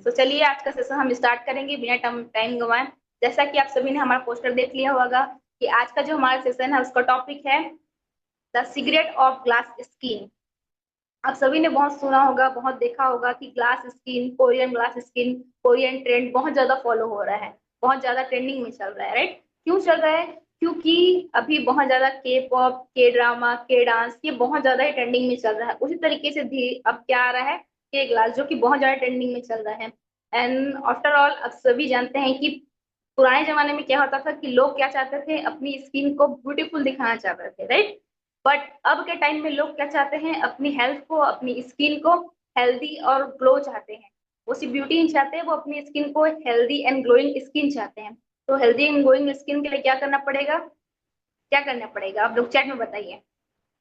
तो चलिए आज का सेशन हम स्टार्ट करेंगे बिना टाइम गंवाए। जैसा कि आप सभी ने हमारा पोस्टर देख लिया होगा कि आज का जो हमारा सेशन है उसका टॉपिक है the secret of glass skin. आप सभी ने बहुत सुना होगा, बहुत देखा होगा कि glass skin, Korean glass skin, Korean trend बहुत ज्यादा फॉलो हो रहा है, बहुत ज्यादा ट्रेंडिंग में चल रहा है, राइट? क्यों चल रहा है? क्योंकि अभी बहुत ज्यादा के पॉप, के ड्रामा, के डांस ये बहुत ज्यादा ही ट्रेंडिंग में चल रहा है। उसी तरीके से भी अब क्या आ रहा है, के ग्लास, जो कि बहुत ज्यादा ट्रेंडिंग में चल रहा है। एंड आफ्टर ऑल अब सभी जानते हैं कि पुराने जमाने में क्या होता था कि लोग क्या चाहते थे, अपनी स्किन को ब्यूटीफुल दिखाना चाहते थे, राइट? बट अब के टाइम में लोग क्या चाहते हैं, अपनी हेल्थ को, अपनी स्किन को हेल्दी और ग्लो चाहते हैं। वो सिर्फ ब्यूटी नहीं चाहते, वो अपनी स्किन को हेल्दी एंड ग्लोइंग स्किन चाहते हैं। तो हेल्दी एंड ग्लोइंग स्किन के लिए क्या करना पड़ेगा, क्या करना पड़ेगा आप लोग चैट में बताइए।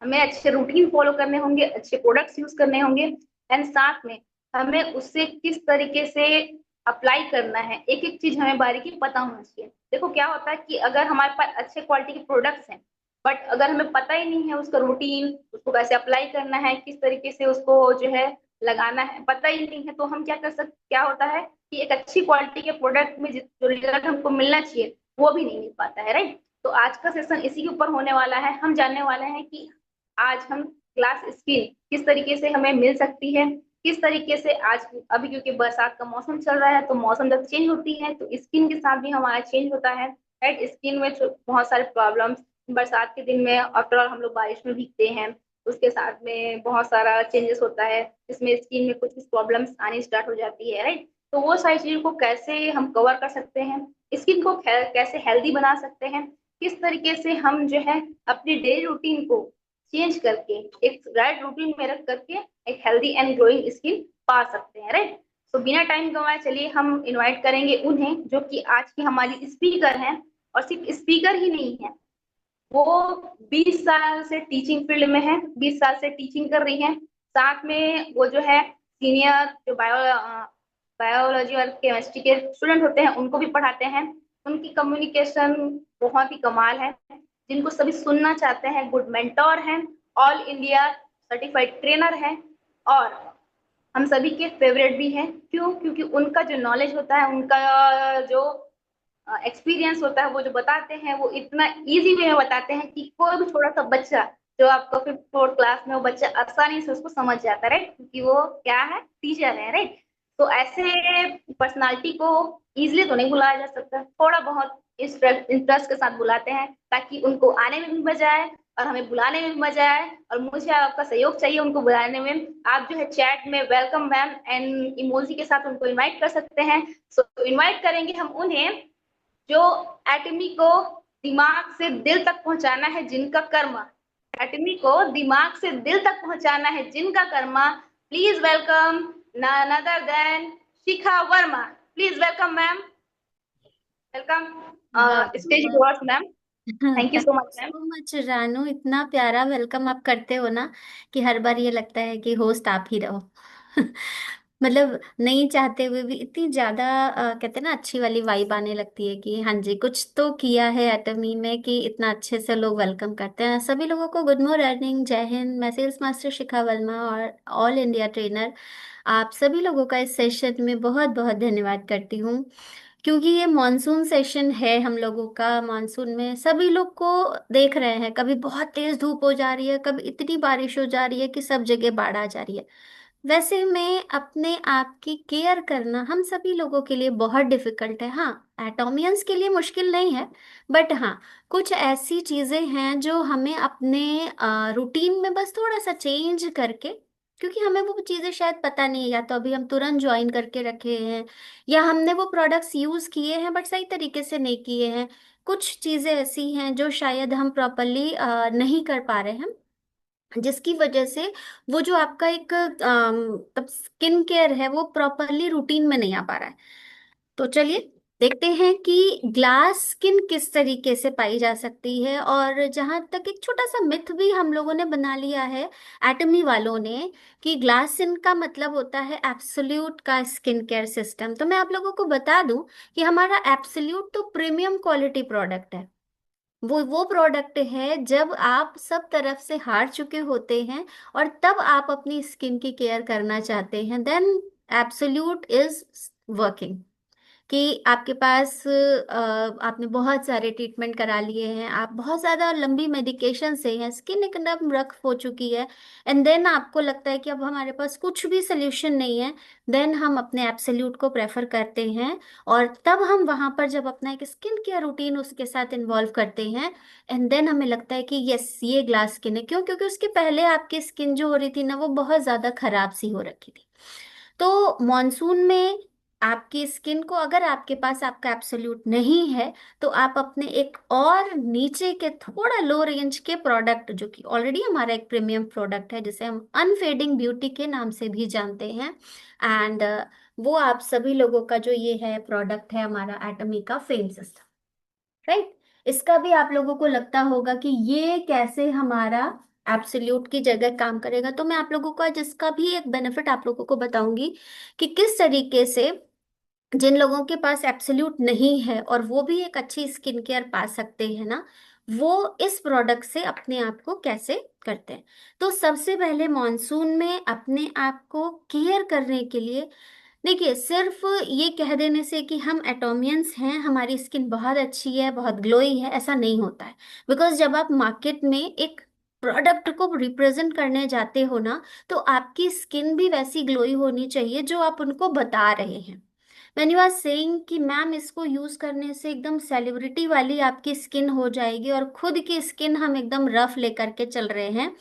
हमें अच्छे रूटीन फॉलो करने होंगे, अच्छे प्रोडक्ट्स यूज करने होंगे, एंड साथ में हमें उससे किस तरीके से अप्लाई करना है, एक एक चीज हमें बारीकी पता होना चाहिए। देखो क्या होता है कि अगर हमारे पास अच्छे क्वालिटी के प्रोडक्ट्स हैं, बट अगर हमें पता ही नहीं है उसका रूटीन, उसको कैसे अप्लाई करना है, किस तरीके से उसको जो है लगाना है, पता ही नहीं है, तो हम क्या कर सकते, क्या होता है कि एक अच्छी क्वालिटी के प्रोडक्ट में जो रिजल्ट हमको मिलना चाहिए वो भी नहीं मिल पाता है, राइट? तो आज का सेशन इसी के ऊपर होने वाला है। हम जानने वाले हैं कि आज हम ग्लास स्किन किस तरीके से हमें मिल सकती है, किस तरीके से आज, अभी क्योंकि बरसात का मौसम चल रहा है तो मौसम जब चेंज होती है तो स्किन के साथ भी हमारा चेंज होता है, राइट? स्किन में बहुत सारे प्रॉब्लम्स बरसात के दिन में, आफ्टर ऑल हम लोग बारिश में भीगते हैं, उसके साथ में बहुत सारा चेंजेस होता है, जिसमें स्किन में कुछ कुछ प्रॉब्लम्स आनी स्टार्ट हो जाती है, राइट? तो वो सारी चीजों को कैसे हम कवर कर सकते हैं, स्किन को कैसे हेल्दी बना सकते हैं, किस तरीके से हम जो है अपनी डेली रूटीन को चेंज करके एक राइट रूटीन में रख करके एक हेल्दी एंड ग्लोइंग स्किन पा सकते हैं, राइट? तो बिना टाइम गंवाए चलिए हम इनवाइट करेंगे उन्हें जो कि आज की हमारी स्पीकर हैं। और सिर्फ स्पीकर ही नहीं है, वो 20 साल से टीचिंग फील्ड में है, 20 साल से टीचिंग कर रही है। साथ में वो जो है सीनियर जो बायोलॉजी और केमिस्ट्री के स्टूडेंट होते हैं उनको भी पढ़ाते हैं। उनकी कम्युनिकेशन बहुत ही कमाल है, जिनको सभी सुनना चाहते हैं। गुड मेंटोर हैं, ऑल इंडिया सर्टिफाइड ट्रेनर हैं, और हम सभी के फेवरेट भी हैं। क्यों? क्योंकि उनका जो नॉलेज होता है, उनका जो एक्सपीरियंस होता है, वो जो बताते हैं वो इतना इजी वे में बताते हैं कि कोई भी छोटा सा बच्चा जो आपको 5th 4th क्लास में, वो बच्चा आसानी से उसको समझ जाता है, राइट? क्योंकि वो क्या है, टीचर है, राइट? तो ऐसे पर्सनालिटी को इजिली तो नहीं बुलाया जा सकता, थोड़ा बहुत इंटरेस्ट के साथ बुलाते हैं ताकि उनको आने में भी मजा आए और हमें बुलाने में भी मजा आए। और मुझे आपका सहयोग चाहिए उनको बुलाने में। आप जो है चैट में वेलकम मैम एंड इमोजी के साथ उनको इनवाइट कर सकते हैं। सो इनवाइट करेंगे हम उन्हें जो एटमी को दिमाग से दिल तक पहुंचाना है जिनका कर्मा, एटमी को दिमाग से दिल तक पहुंचाना है जिनका Karma. Please welcome none other than Shikha Verma. Please welcome ma'am, welcome वाह स्टेज वाह। Yours ma'am. Thank you thank so you much ma'am. So much Ranu, इतना प्यारा वेलकम आप करते हो ना कि हर बार ये लगता है कि होस्ट आप ही रहो। मतलब नहीं चाहते हुए भी इतनी ज्यादा कहते हैं ना, अच्छी वाली वाइब आने लगती है कि हाँ जी कुछ तो किया है एटमी में कि इतना अच्छे से लोग वेलकम करते हैं। सभी लोगों को गुड मॉर्निंग, जय हिंद। मैं सेल्स मास्टर शिखा वर्मा और ऑल इंडिया ट्रेनर आप सभी लोगों का इस सेशन में बहुत बहुत धन्यवाद करती हूँ। क्योंकि ये मॉनसून सेशन है हम लोगों का, मॉनसून में सभी लोग को देख रहे हैं, कभी बहुत तेज धूप हो जा रही है, कभी इतनी बारिश हो जा रही है कि सब जगह बाढ़ आ जा रही है। वैसे में अपने आप की केयर करना हम सभी लोगों के लिए बहुत डिफिकल्ट है। हाँ, एटोमियंस के लिए मुश्किल नहीं है, बट हाँ कुछ ऐसी चीजें हैं जो हमें अपने रूटीन में बस थोड़ा सा चेंज करके, क्योंकि हमें वो चीजें शायद पता नहीं है, या तो अभी हम तुरंत ज्वाइन करके रखे हैं या हमने वो प्रोडक्ट्स यूज किए हैं बट सही तरीके से नहीं किए हैं। कुछ चीजें ऐसी हैं जो शायद हम प्रॉपरली नहीं कर पा रहे हैं, जिसकी वजह से वो जो आपका एक तब स्किन केयर है वो प्रॉपरली रूटीन में नहीं आ पा रहा है। तो चलिए देखते हैं कि ग्लास स्किन किस तरीके से पाई जा सकती है। और जहां तक एक छोटा सा मिथ भी हम लोगों ने बना लिया है, एटमी वालों ने, कि ग्लास स्किन का मतलब होता है एब्सोल्यूट का स्किन केयर सिस्टम। तो मैं आप लोगों को बता दूं कि हमारा एब्सोल्यूट तो प्रीमियम क्वालिटी प्रोडक्ट है। वो प्रोडक्ट है जब आप सब तरफ से हार चुके होते हैं और तब आप अपनी स्किन की केयर करना चाहते हैं, देन एब्सोल्यूट इज वर्किंग, कि आपके पास आपने बहुत सारे ट्रीटमेंट करा लिए हैं, आप बहुत ज़्यादा लंबी मेडिकेशन से हैं, स्किन एकदम रफ हो चुकी है, एंड देन आपको लगता है कि अब हमारे पास कुछ भी सोल्यूशन नहीं है, देन हम अपने एब्सोल्यूट को प्रेफर करते हैं। और तब हम वहाँ पर जब अपना एक स्किन केयर रूटीन उसके साथ इन्वॉल्व करते हैं, एंड देन हमें लगता है कि यस ये ग्लास स्किन है। क्यों? क्योंकि उसके पहले आपकी स्किन जो हो रही थी ना, वो बहुत ज़्यादा खराब सी हो रखी थी। तो मॉनसून में आपकी स्किन को, अगर आपके पास आपका एब्सोल्यूट नहीं है, तो आप अपने एक और नीचे के थोड़ा लो रेंज के प्रोडक्ट, जो कि ऑलरेडी हमारा एक प्रीमियम प्रोडक्ट है जिसे हम अनफेडिंग ब्यूटी के नाम से भी जानते हैं, एंड वो आप सभी लोगों का जो ये है प्रोडक्ट है हमारा एटमी का फेम सिस्टम, राइट। इसका भी आप लोगों को लगता होगा कि ये कैसे हमारा एब्सोल्यूट की जगह काम करेगा। तो मैं आप लोगों का जिसका भी एक बेनिफिट आप लोगों को बताऊंगी कि किस तरीके से जिन लोगों के पास एब्सोल्यूट नहीं है और वो भी एक अच्छी स्किन केयर पा सकते हैं ना, वो इस प्रोडक्ट से अपने आप को कैसे करते हैं। तो सबसे पहले मॉनसून में अपने आप को केयर करने के लिए, देखिए सिर्फ ये कह देने से कि हम एटोमियंस हैं, हमारी स्किन बहुत अच्छी है, बहुत ग्लोई है, ऐसा नहीं होता है। बिकॉज जब आप मार्केट में एक प्रोडक्ट को रिप्रेजेंट करने जाते हो ना, तो आपकी स्किन भी वैसी ग्लोई होनी चाहिए जो आप उनको बता रहे हैं। व्हेन यू आर सेइंग कि मैम इसको यूज करने से एकदम सेलिब्रिटी वाली आपकी स्किन हो जाएगी, और खुद की स्किन हम एकदम रफ लेकर के चल रहे हैं,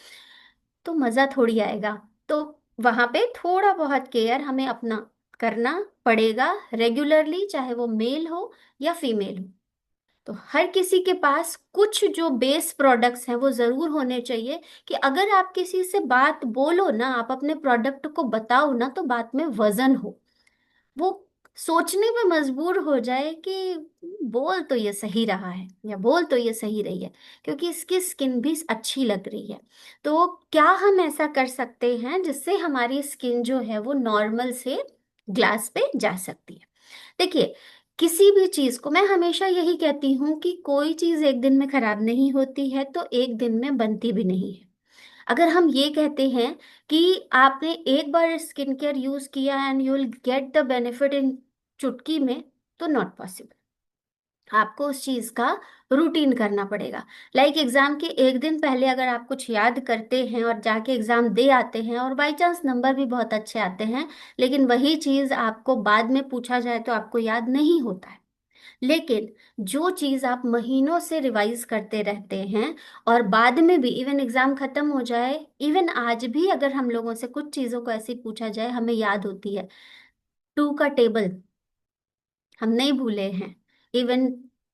तो मजा थोड़ी आएगा। तो वहां पे थोड़ा बहुत केयर हमें अपना करना पड़ेगा रेगुलरली, चाहे वो मेल हो या फीमेल हो। तो हर किसी के पास कुछ जो बेस प्रोडक्ट्स हैं वो जरूर होने चाहिए, कि अगर आप किसी से बात बोलो ना, आप अपने प्रोडक्ट को बताओ ना, तो बात में वजन हो, वो सोचने पे मजबूर हो जाए कि बोल तो ये सही रहा है या बोल तो ये सही रही है, क्योंकि इसकी स्किन भी अच्छी लग रही है। तो क्या हम ऐसा कर सकते हैं जिससे हमारी स्किन जो है वो नॉर्मल से ग्लास पे जा सकती है? देखिए, किसी भी चीज को मैं हमेशा यही कहती हूँ कि कोई चीज एक दिन में खराब नहीं होती है, तो एक दिन में बनती भी नहीं है। अगर हम ये कहते हैं कि आपने एक बार स्किन केयर यूज किया and you will get the benefit in चुटकी में, तो नॉट पॉसिबल। आपको उस चीज का रूटीन करना पड़ेगा। लाइक एग्जाम के एक दिन पहले अगर आप कुछ याद करते हैं और जाके एग्जाम दे आते हैं, और बाई चांस नंबर भी बहुत अच्छे आते हैं, लेकिन वही चीज आपको बाद में पूछा जाए तो आपको याद नहीं होता है। लेकिन जो चीज आप महीनों से रिवाइज करते रहते हैं, और बाद में भी इवन एग्जाम खत्म हो जाए, इवन आज भी अगर हम लोगों से कुछ चीजों को ऐसे पूछा जाए हमें याद होती है। टू का टेबल हम नहीं भूले हैं, इवन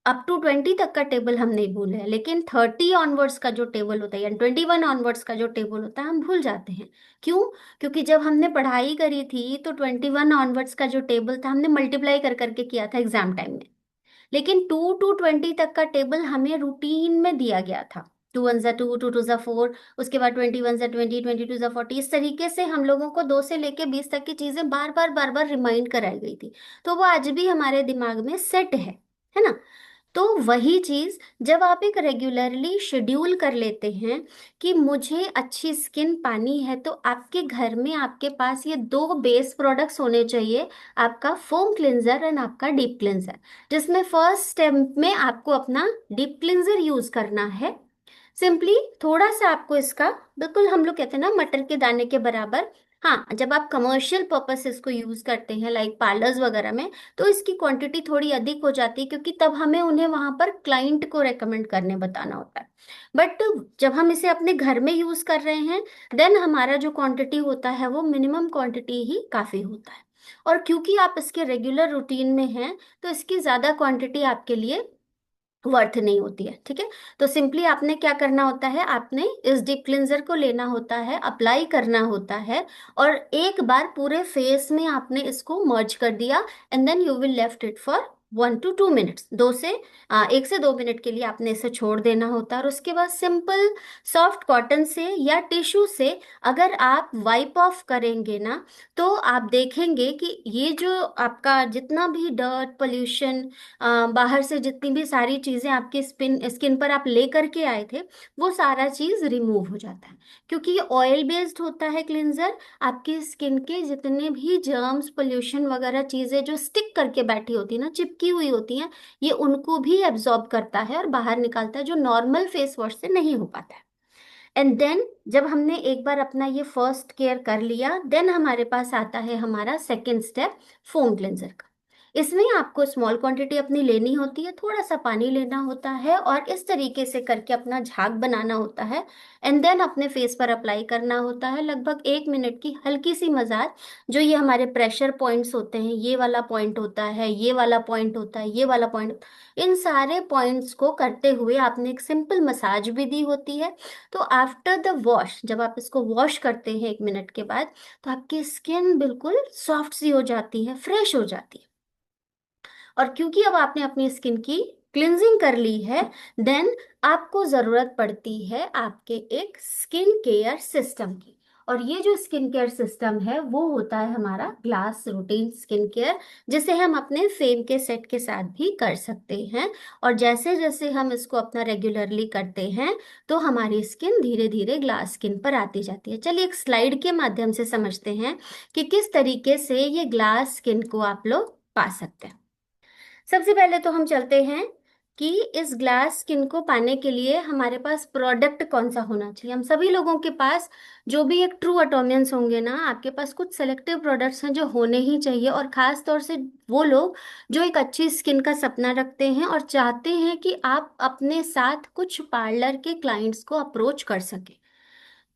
अप टू 20 तक का टेबल हम नहीं भूले हैं, लेकिन 30 ऑनवर्ड्स का जो टेबल होता है या 21 ऑनवर्ड्स का जो टेबल होता है हम भूल जाते हैं। क्यों? क्योंकि जब हमने पढ़ाई करी थी तो 21 ऑनवर्ड्स का जो टेबल था हमने मल्टीप्लाई कर करके किया था एग्जाम टाइम में। लेकिन 2 to 20 तक का टेबल हमें रूटीन में दिया गया था। 2 1 जा 2, 2 2 जा 4, उसके बाद 21 जा 20, 22 जा 40, इस तरीके से हम लोगों को 2 से लेके 20 तक की चीजें बार बार रिमाइंड कराई गई थी। तो वो आज भी हमारे दिमाग में सेट है ना? तो वही चीज जब आप एक रेगुलरली शेड्यूल कर लेते हैं कि मुझे अच्छी स्किन पानी है, तो आपके घर में आपके पास ये दो बेस प्रोडक्ट्स होने चाहिए, आपका फोम क्लिंजर एंड आपका डीप क्लिंजर। जिसमें फर्स्ट स्टेप में आपको अपना डीप क्लिंजर यूज करना है। सिंपली थोड़ा सा आपको इसका, बिल्कुल हम लोग कहते हैं ना मटर के दाने के बराबर। हाँ, जब आप कमर्शियल पर्पस इसको यूज करते हैं लाइक पार्लर्स वगैरह में, तो इसकी क्वांटिटी थोड़ी अधिक हो जाती है, क्योंकि तब हमें उन्हें वहां पर क्लाइंट को रेकमेंड करने बताना होता है। बट जब हम इसे अपने घर में यूज कर रहे हैं, देन हमारा जो क्वांटिटी होता है वो मिनिमम क्वांटिटी ही काफी होता है। और क्योंकि आप इसके रेगुलर रूटीन में हैं, तो इसकी ज्यादा क्वांटिटी आपके लिए वर्थ नहीं होती है, ठीक है। तो सिंपली आपने क्या करना होता है, आपने इस डीप क्लिंजर को लेना होता है, अप्लाई करना होता है, और एक बार पूरे फेस में आपने इसको मर्ज कर दिया, and then you will left it for 1 to 2 minutes, 1 से 2 मिनट के लिए आपने इसे छोड़ देना होता है। और उसके बाद सिंपल सॉफ्ट कॉटन से या टिश्यू से अगर आप वाइप ऑफ करेंगे ना, तो आप देखेंगे कि ये जो आपका जितना भी डर्ट पोल्यूशन, बाहर से जितनी भी सारी चीजें आपके स्किन पर आप ले करके आए थे, वो सारा चीज रिमूव हो जाता है। क्योंकि ये ऑयल बेस्ड होता है क्लिंजर, आपकी स्किन के जितने भी जर्म्स, पोल्यूशन वगैरह चीजें जो स्टिक करके बैठी होती है ना, चिपकी हुई होती हैं, ये उनको भी एब्जॉर्ब करता है और बाहर निकालता है, जो नॉर्मल फेस वॉश से नहीं हो पाता है। एंड देन जब हमने एक बार अपना ये फर्स्ट केयर कर लिया, देन हमारे पास आता है हमारा सेकेंड स्टेप, फोम क्लेंजर का। इसमें आपको स्मॉल क्वांटिटी अपनी लेनी होती है, थोड़ा सा पानी लेना होता है और इस तरीके से करके अपना झाग बनाना होता है। एंड देन अपने फेस पर अप्लाई करना होता है, लगभग 1 मिनट की हल्की सी मसाज। जो ये हमारे प्रेशर पॉइंट्स होते हैं, ये वाला पॉइंट होता है, ये वाला पॉइंट होता है, ये वाला पॉइंट, इन सारे पॉइंट्स को करते हुए आपने एक सिंपल मसाज भी दी होती है। तो आफ्टर द वॉश, जब आप इसको वॉश करते हैं 1 मिनट के बाद, तो आपकी स्किन बिल्कुल सॉफ्ट सी हो जाती है, फ्रेश हो जाती है। और क्योंकि अब आपने अपनी स्किन की क्लिनजिंग कर ली है, देन आपको जरूरत पड़ती है आपके एक स्किन केयर सिस्टम की। और ये जो स्किन केयर सिस्टम है वो होता है हमारा ग्लास रूटीन स्किन केयर, जिसे हम अपने फेम के सेट के साथ भी कर सकते हैं। और जैसे जैसे हम इसको अपना रेगुलरली करते हैं, तो हमारी स्किन धीरे धीरे ग्लास स्किन पर आती जाती है। चलिए एक स्लाइड के माध्यम से समझते हैं कि किस तरीके से ये ग्लास स्किन को आप लोग पा सकते हैं। सबसे पहले तो हम चलते हैं कि इस ग्लास स्किन को पाने के लिए हमारे पास प्रोडक्ट कौन सा होना चाहिए। हम सभी लोगों के पास, जो भी एक ट्रू अटोमियंस होंगे ना, आपके पास कुछ सेलेक्टिव प्रोडक्ट्स हैं जो होने ही चाहिए। और खास तौर से वो लोग जो एक अच्छी स्किन का सपना रखते हैं और चाहते हैं कि आप अपने साथ कुछ पार्लर के क्लाइंट्स को अप्रोच कर सके,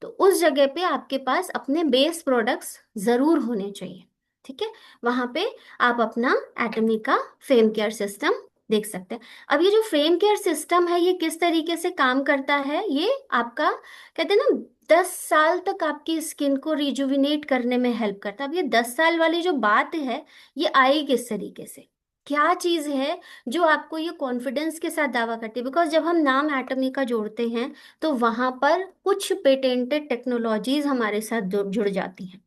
तो उस जगह पे आपके पास अपने बेस प्रोडक्ट्स जरूर होने चाहिए। ठीक है, वहां पे आप अपना एटमी का फेम केयर सिस्टम देख सकते हैं। अब ये जो फेम केयर सिस्टम है, ये किस तरीके से काम करता है, ये आपका कहते हैं ना 10 साल तक आपकी स्किन को रिजुविनेट करने में हेल्प करता है। अब ये 10 साल वाली जो बात है, ये आई किस तरीके से, क्या चीज है जो आपको ये कॉन्फिडेंस के साथ दावा करती है? बिकॉज जब हम नाम एटमी का जोड़ते हैं, तो वहां पर कुछ पेटेंटेड टेक्नोलॉजीज हमारे साथ जुड़ जाती हैं।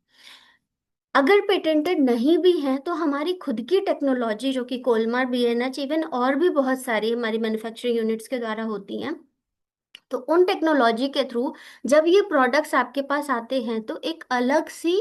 अगर पेटेंटेड नहीं भी हैं, तो हमारी खुद की टेक्नोलॉजी, जो कि कोलमार, बीएनएच, इवन और भी बहुत सारी हमारी मैन्युफैक्चरिंग यूनिट्स के द्वारा होती हैं, तो उन टेक्नोलॉजी के थ्रू जब ये प्रोडक्ट्स आपके पास आते हैं, तो एक अलग सी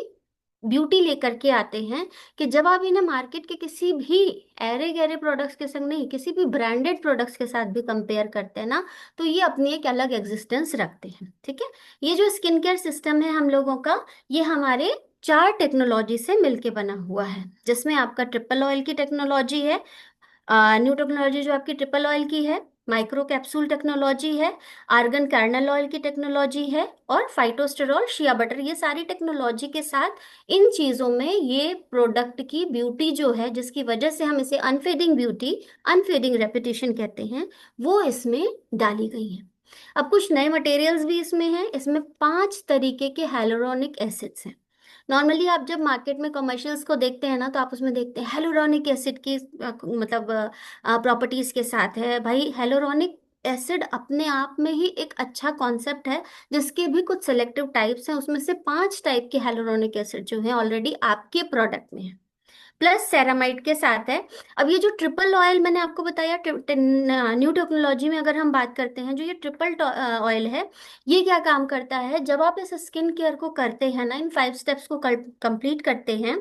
ब्यूटी लेकर के आते हैं कि जब आप इन्हें मार्केट के किसी भी ऐरे गैरे प्रोडक्ट्स के संग नहीं, किसी भी ब्रांडेड प्रोडक्ट्स के साथ भी कंपेयर करते हैं ना, तो ये अपनी एक अलग एग्जिस्टेंस रखते हैं। ठीक है, ये जो स्किन केयर सिस्टम है हम लोगों का, ये हमारे 4 टेक्नोलॉजी से मिलके बना हुआ है, जिसमें आपका ट्रिपल ऑयल की टेक्नोलॉजी है, न्यू टेक्नोलॉजी जो आपकी ट्रिपल ऑयल की है, माइक्रो कैप्सूल टेक्नोलॉजी है, आर्गन कार्नल ऑयल की टेक्नोलॉजी है, और फाइटोस्टेरॉल शिया बटर। ये सारी टेक्नोलॉजी के साथ इन चीज़ों में ये प्रोडक्ट की ब्यूटी जो है, जिसकी वजह से हम इसे अनफेडिंग ब्यूटी, अनफेडिंग रेपुटेशन कहते हैं, वो इसमें डाली गई है। अब कुछ नए मटेरियल्स भी इसमें हैं। इसमें 5 तरीके के हेलोरोनिक एसिड्स हैं। नॉर्मली आप जब मार्केट में कमर्शियल्स को देखते हैं ना, तो आप उसमें देखते हैं हेलोरोनिक एसिड की मतलब प्रॉपर्टीज के साथ है। भाई, हेलोरोनिक एसिड अपने आप में ही एक अच्छा कॉन्सेप्ट है, जिसके भी कुछ सेलेक्टिव टाइप्स हैं। उसमें से 5 टाइप के हेलोरोनिक एसिड जो हैं ऑलरेडी आपके प्रोडक्ट में है, प्लस सेरामाइड के साथ है। अब ये जो ट्रिपल ऑयल मैंने आपको बताया, न्यू टेक्नोलॉजी में अगर हम बात करते हैं, जो ये ट्रिपल ऑयल है, ये क्या काम करता है, जब आप इस स्किन केयर को करते हैं ना, इन 5 स्टेप्स को कंप्लीट करते हैं,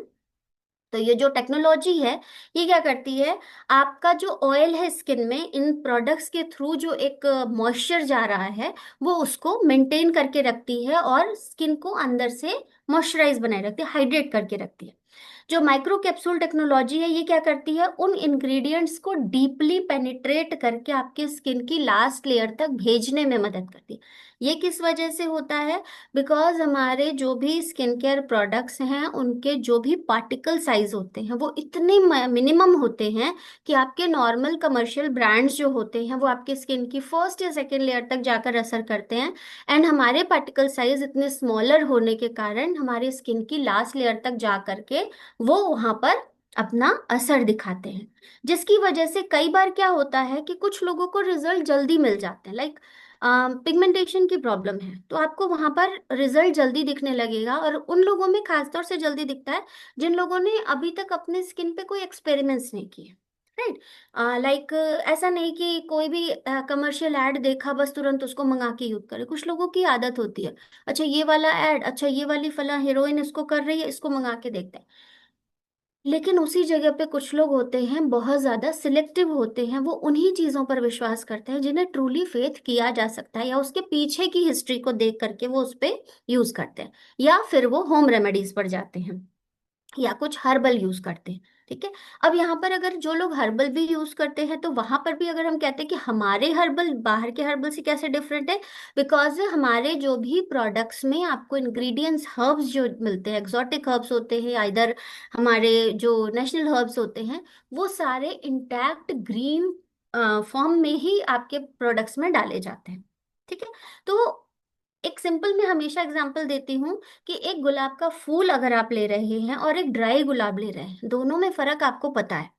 तो ये जो टेक्नोलॉजी है, ये क्या करती है, आपका जो ऑयल है स्किन में, इन प्रोडक्ट्स के थ्रू जो एक मॉइस्चर जा रहा है, वो उसको मेंटेन करके रखती है और स्किन को अंदर से मॉइस्चराइज बनाए रखती है, हाइड्रेट करके रखती है। जो माइक्रो कैप्सूल टेक्नोलॉजी है, ये क्या करती है, उन इंग्रेडिएंट्स को डीपली पेनिट्रेट करके आपके स्किन की लास्ट लेयर तक भेजने में मदद करती है। ये किस वजह से होता है? बिकॉज हमारे जो भी स्किन केयर प्रोडक्ट्स हैं, उनके जो भी पार्टिकल साइज होते हैं, वो इतने मिनिमम होते हैं कि आपके नॉर्मल कमर्शियल ब्रांड्स जो होते हैं, वो आपके स्किन की फर्स्ट या सेकेंड लेयर तक जाकर असर करते हैं। एंड हमारे पार्टिकल साइज इतने स्मॉलर होने के कारण हमारी स्किन की लास्ट लेयर तक जा करके वो वहां पर अपना असर दिखाते हैं, जिसकी वजह से कई बार क्या होता है कि कुछ लोगों को रिजल्ट जल्दी मिल जाते हैं। लाइक पिगमेंटेशन की प्रॉब्लम है तो आपको वहां पर रिजल्ट जल्दी दिखने लगेगा, और उन लोगों में खासतौर से जल्दी दिखता है जिन लोगों ने अभी तक अपने स्किन पे कोई एक्सपेरिमेंट्स नहीं किए। राइट। लाइक ऐसा नहीं कि कोई भी कमर्शियल ऐड देखा बस तुरंत उसको मंगा के यूज करे। कुछ लोगों की आदत होती है, अच्छा ये वाला ऐड, अच्छा ये वाली फला हीरोइन इसको कर रही है, इसको मंगा के देखते हैं। लेकिन उसी जगह पे कुछ लोग होते हैं बहुत ज्यादा सिलेक्टिव होते हैं, वो उन्हीं चीजों पर विश्वास करते हैं जिन्हें ट्रूली फेथ किया जा सकता है, या उसके पीछे की हिस्ट्री को देख करके वो उस पे यूज करते हैं, या फिर वो होम रेमेडीज पर जाते हैं, या कुछ हर्बल यूज करते हैं। ठीक है। अब यहाँ पर अगर जो लोग हर्बल भी यूज करते हैं तो वहां पर भी अगर हम कहते हैं कि हमारे हर्बल बाहर के हर्बल से कैसे डिफरेंट है, बिकॉज हमारे जो भी प्रोडक्ट्स में आपको इंग्रेडिएंट्स हर्ब्स जो मिलते हैं, एक्सोटिक हर्ब्स होते हैं, इधर हमारे जो नेशनल हर्ब्स होते हैं, वो सारे इंटैक्ट ग्रीन फॉर्म में ही आपके प्रोडक्ट्स में डाले जाते हैं। ठीक है। तो एक सिंपल मैं हमेशा एग्जांपल देती हूँ कि एक गुलाब का फूल अगर आप ले रहे हैं और एक ड्राई गुलाब ले रहे हैं, दोनों में फर्क आपको पता है।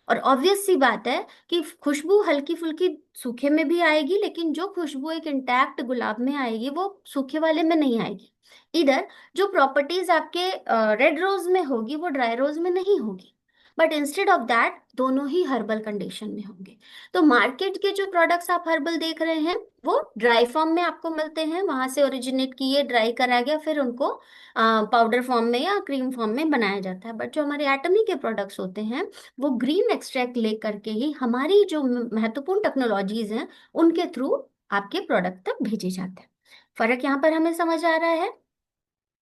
और ऑब्वियस सी बात है कि खुशबू हल्की फुल्की सूखे में भी आएगी, लेकिन जो खुशबू एक इंटैक्ट गुलाब में आएगी वो सूखे वाले में नहीं आएगी। इधर जो प्रॉपर्टीज आपके रेड रोज में होगी वो ड्राई रोज में नहीं होगी, बट इंस्टेड ऑफ दैट दोनों ही हर्बल कंडीशन में होंगे। तो मार्केट के जो प्रोडक्ट्स आप हर्बल देख रहे हैं वो ड्राई फॉर्म में आपको मिलते हैं, वहां से ओरिजिनेट किए, ड्राई करा गया, फिर उनको पाउडर फॉर्म में या क्रीम फॉर्म में बनाया जाता है। बट जो हमारे एटमी के प्रोडक्ट्स होते हैं वो ग्रीन एक्सट्रैक्ट ले करके ही हमारी जो महत्वपूर्ण टेक्नोलॉजीज हैं उनके थ्रू आपके प्रोडक्ट तक भेजे जाते हैं। फर्क यहाँ पर हमें समझ आ रहा है।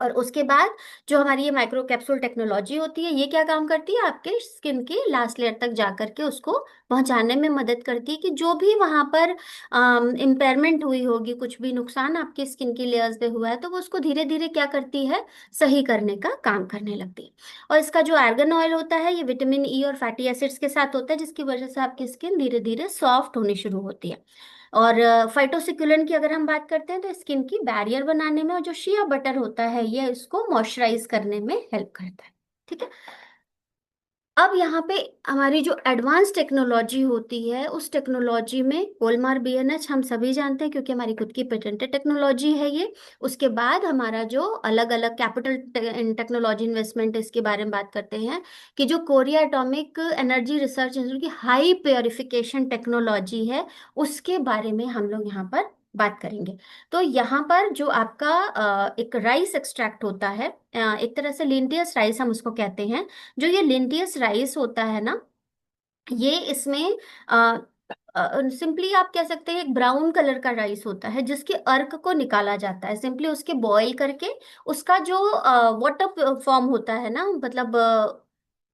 और उसके बाद जो हमारी ये माइक्रो कैप्सूल टेक्नोलॉजी होती है, ये क्या काम करती है, आपके स्किन के लास्ट लेयर तक जा करके उसको पहुंचाने में मदद करती है कि जो भी वहां पर इम्पेयरमेंट हुई होगी, कुछ भी नुकसान आपकी स्किन की लेयर्स पे हुआ है, तो वो उसको धीरे धीरे क्या करती है, सही करने का काम करने लगती है। और इसका जो आर्गन ऑयल होता है ये विटामिन ई और फैटी एसिड्स के साथ होता है, जिसकी वजह से आपकी स्किन धीरे धीरे सॉफ्ट होनी शुरू होती है। और फाइटोसिक्युलेंट की अगर हम बात करते हैं तो स्किन की बैरियर बनाने में, और जो शिया बटर होता है ये इसको मॉइस्चराइज करने में हेल्प करता है। ठीक है। अब यहाँ पे हमारी जो एडवांस टेक्नोलॉजी होती है उस टेक्नोलॉजी में कोलमार बीएनएच हम सभी जानते हैं क्योंकि हमारी खुद की पेटेंटेड टेक्नोलॉजी है ये। उसके बाद हमारा जो अलग अलग कैपिटल टेक्नोलॉजी इन्वेस्टमेंट इसके बारे में बात करते हैं कि जो Korea atomic energy research institute की हाई प्योरिफिकेशन टेक्नोलॉजी है उसके बारे में हम लोग यहाँ पर बात करेंगे। तो यहाँ पर जो आपका एक राइस एक्सट्रैक्ट होता है, एक तरह से लिंटियस राइस हम उसको कहते हैं। जो ये लिंटियस राइस होता है ना, ये इसमें सिंपली आप कह सकते हैं एक ब्राउन कलर का राइस होता है जिसके अर्क को निकाला जाता है, सिंपली उसके बॉईल करके उसका जो वाटर फॉर्म होता है ना, मतलब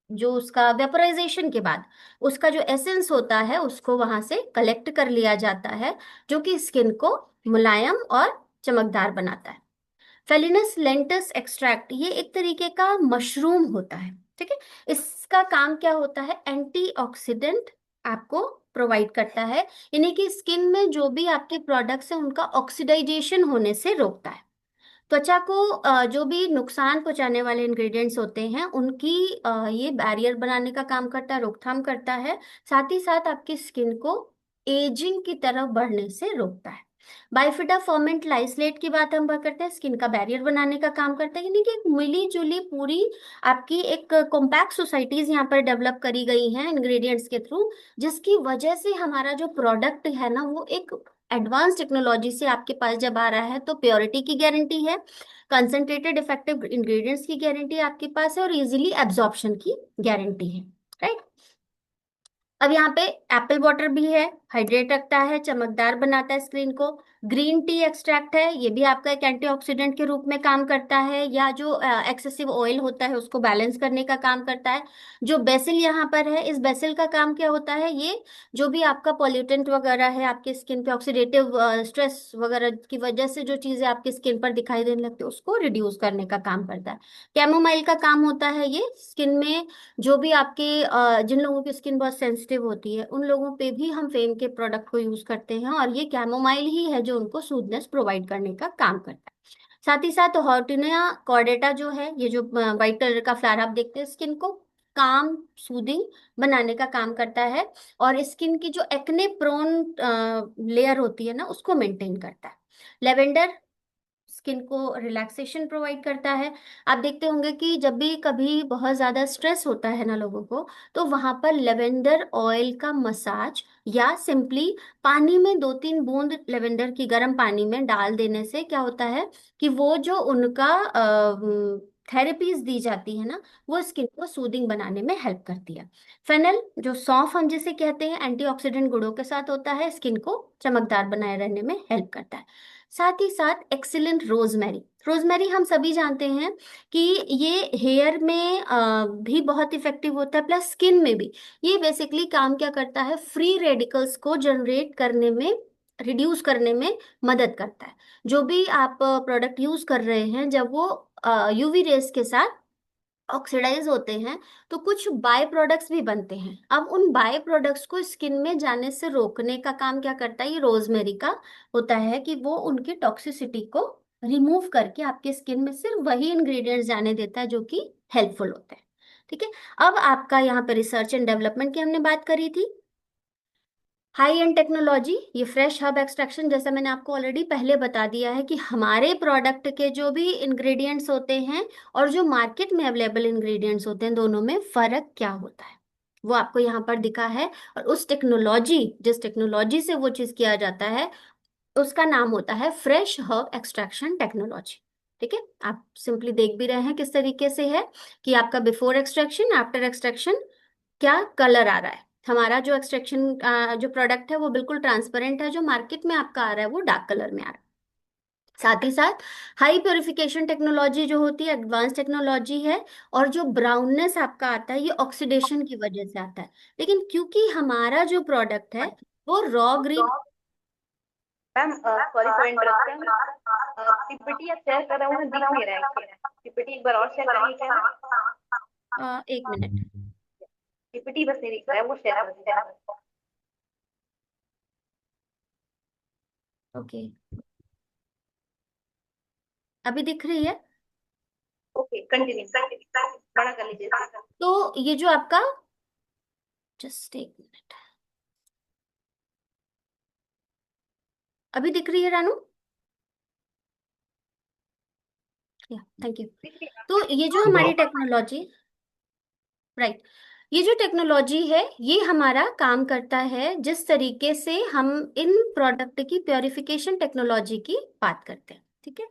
जो उसका वेपोराइजेशन के बाद उसका जो एसेंस होता है उसको वहां से कलेक्ट कर लिया जाता है, जो कि स्किन को मुलायम और चमकदार बनाता है। फेलिनस लेंटस एक्सट्रैक्ट ये एक तरीके का मशरूम होता है। ठीक है। इसका काम क्या होता है, एंटीऑक्सीडेंट आपको प्रोवाइड करता है, यानी कि स्किन में जो भी आपके प्रोडक्ट्स हैं उनका ऑक्सीडाइजेशन होने से रोकता है। त्वचा को जो भी नुकसान पहुंचाने वाले इंग्रेडिएंट्स होते हैं उनकी ये बैरियर बनाने का काम करता है, रोकथाम करता है। साथ ही साथ आपकी स्किन को एजिंग की तरफ बढ़ने से रोकता है। बाइफिडा फर्मेंट लाइसलेट की बात हम करते हैं, स्किन का बैरियर बनाने का काम करता है, यानी कि एक मिली जुली पूरी आपकी एक कॉम्पैक्ट सोसाइटीज यहाँ पर डेवलप करी गई हैं इंग्रेडिएंट्स के थ्रू, जिसकी वजह से हमारा जो प्रोडक्ट है ना वो एक एडवांस टेक्नोलॉजी से आपके पास जब आ रहा है तो प्योरिटी की गारंटी है, कंसंट्रेटेड इफेक्टिव इंग्रेडिएंट्स की गारंटी आपके पास है, और इजीली एब्जॉर्प्शन की गारंटी है। राइट। अब यहाँ पे एप्पल वाटर भी है, हाइड्रेट रखता है, चमकदार बनाता है स्किन को। ग्रीन टी एक्सट्रैक्ट है, ये भी आपका एक एंटीऑक्सीडेंट के रूप में काम करता है, या जो एक्सेसिव ऑयल होता है उसको बैलेंस करने का काम करता है। जो बेसिल यहाँ पर है, इस बेसिल का काम क्या होता है, ये जो भी आपका पॉल्यूटेंट वगैरह है आपके स्किन पे, ऑक्सीडेटिव स्ट्रेस वगैरह की वजह से जो चीजें आपकी स्किन पर दिखाई देने लगती है उसको रिड्यूस करने का काम करता है। कैमोमाइल का काम होता है ये स्किन में जो भी आपके जिन लोगों की स्किन बहुत सेंसिटिव होती है उन लोगों पे भी हम फेम के प्रोडक्ट को यूज करते हैं, और ये कैमोमाइल ही है जो उनको सूदनेस प्रोवाइड करने का काम करता है। साथ ही साथ हॉर्टिनिया कॉर्डेटा जो है, ये जो व्हाइट कलर का फ्लावर आप देखते हैं स्किन को, काम सूदिंग बनाने का काम करता है, और स्किन की जो एक्ने प्रोन लेयर होती है ना उसको मेंटेन करता है। लेवेंडर स्किन को रिलैक्सेशन प्रोवाइड करता है। आप देखते होंगे कि जब भी कभी बहुत ज़्यादा स्ट्रेस होता है ना लोगों को, तो वहां पर लेवेंडर ऑयल का मसाज या सिंपली पानी में 2-3 बूंद लेवेंडर की गर्म पानी में डाल देने से क्या होता है कि वो जो उनका थेरेपीज दी जाती है ना, वो स्किन को सूदिंग बनाने में हेल्प करती है। फेनल जो सौंफ हम जिसे कहते हैं, एंटीऑक्सीडेंट गुणों के साथ होता है, स्किन को चमकदार बनाए रहने में हेल्प करता है। साथ ही साथ एक्सीलेंट रोजमेरी। रोजमेरी हम सभी जानते हैं कि ये हेयर में भी बहुत इफेक्टिव होता है, प्लस स्किन में भी। ये बेसिकली काम क्या करता है, फ्री रेडिकल्स को जनरेट करने में, रिड्यूस करने में मदद करता है। जो भी आप प्रोडक्ट यूज कर रहे हैं, जब वो यूवी रेस के साथ ऑक्सीडाइज होते हैं, तो कुछ बाय प्रोडक्ट्स भी बनते हैं। अब उन बाय प्रोडक्ट्स को स्किन में जाने से रोकने का काम क्या करता है, ये रोजमेरी का होता है कि वो उनकी टॉक्सिसिटी को रिमूव करके आपके स्किन में सिर्फ वही इंग्रेडिएंट्स जाने देता है जो कि हेल्पफुल होते हैं। ठीक है। अब आपका यहाँ पे रिसर्च एंड डेवलपमेंट की हमने बात करी थी। हाई एंड टेक्नोलॉजी, ये फ्रेश हर्ब एक्सट्रैक्शन, जैसा मैंने आपको ऑलरेडी पहले बता दिया है कि हमारे प्रोडक्ट के जो भी इंग्रेडिएंट्स होते हैं और जो मार्केट में अवेलेबल इंग्रेडिएंट्स होते हैं, दोनों में फर्क क्या होता है वो आपको यहाँ पर दिखा है। और उस टेक्नोलॉजी, जिस टेक्नोलॉजी से वो चीज किया जाता है, उसका नाम होता है फ्रेश हर्ब एक्सट्रैक्शन टेक्नोलॉजी। ठीक है। आप सिंपली देख भी रहे हैं किस तरीके से है कि आपका बिफोर एक्सट्रैक्शन, आफ्टर एक्सट्रैक्शन क्या कलर आ रहा है। हमारा जो एक्सट्रैक्शन जो प्रोडक्ट है वो बिल्कुल ट्रांसपेरेंट है, जो मार्केट में आपका आ रहा है वो डार्क कलर में आ रहा है। साथ ही साथ हाई प्योरिफिकेशन टेक्नोलॉजी जो होती है, एडवांस टेक्नोलॉजी है। और जो ब्राउननेस आपका आता है, ये ऑक्सीडेशन की वजह से आता है। लेकिन क्योंकि हमारा जो प्रोडक्ट है वो raw green. Ma'am sorry for interruption. PPT आप शेयर कर रहे हो, दिख नहीं रहा है। पीपीटी एक बार और शेयर करेंगे क्या मैम? 1 मिनट। पीपीटी बस नहीं दिख रहा है, वो शेयर कर दीजिए। ओके, अभी दिख रही है। ओके कंटिन्यू, बड़ा कर लीजिए इसको। तो ये जो आपका, जस्ट 1 मिनट, अभी दिख रही है रानू? या, थैंक यू। दिख रही है तो ये जो हमारी टेक्नोलॉजी, राइट, ये जो टेक्नोलॉजी है ये हमारा काम करता है जिस तरीके से हम इन प्रोडक्ट की प्योरिफिकेशन टेक्नोलॉजी की बात करते हैं। ठीक है।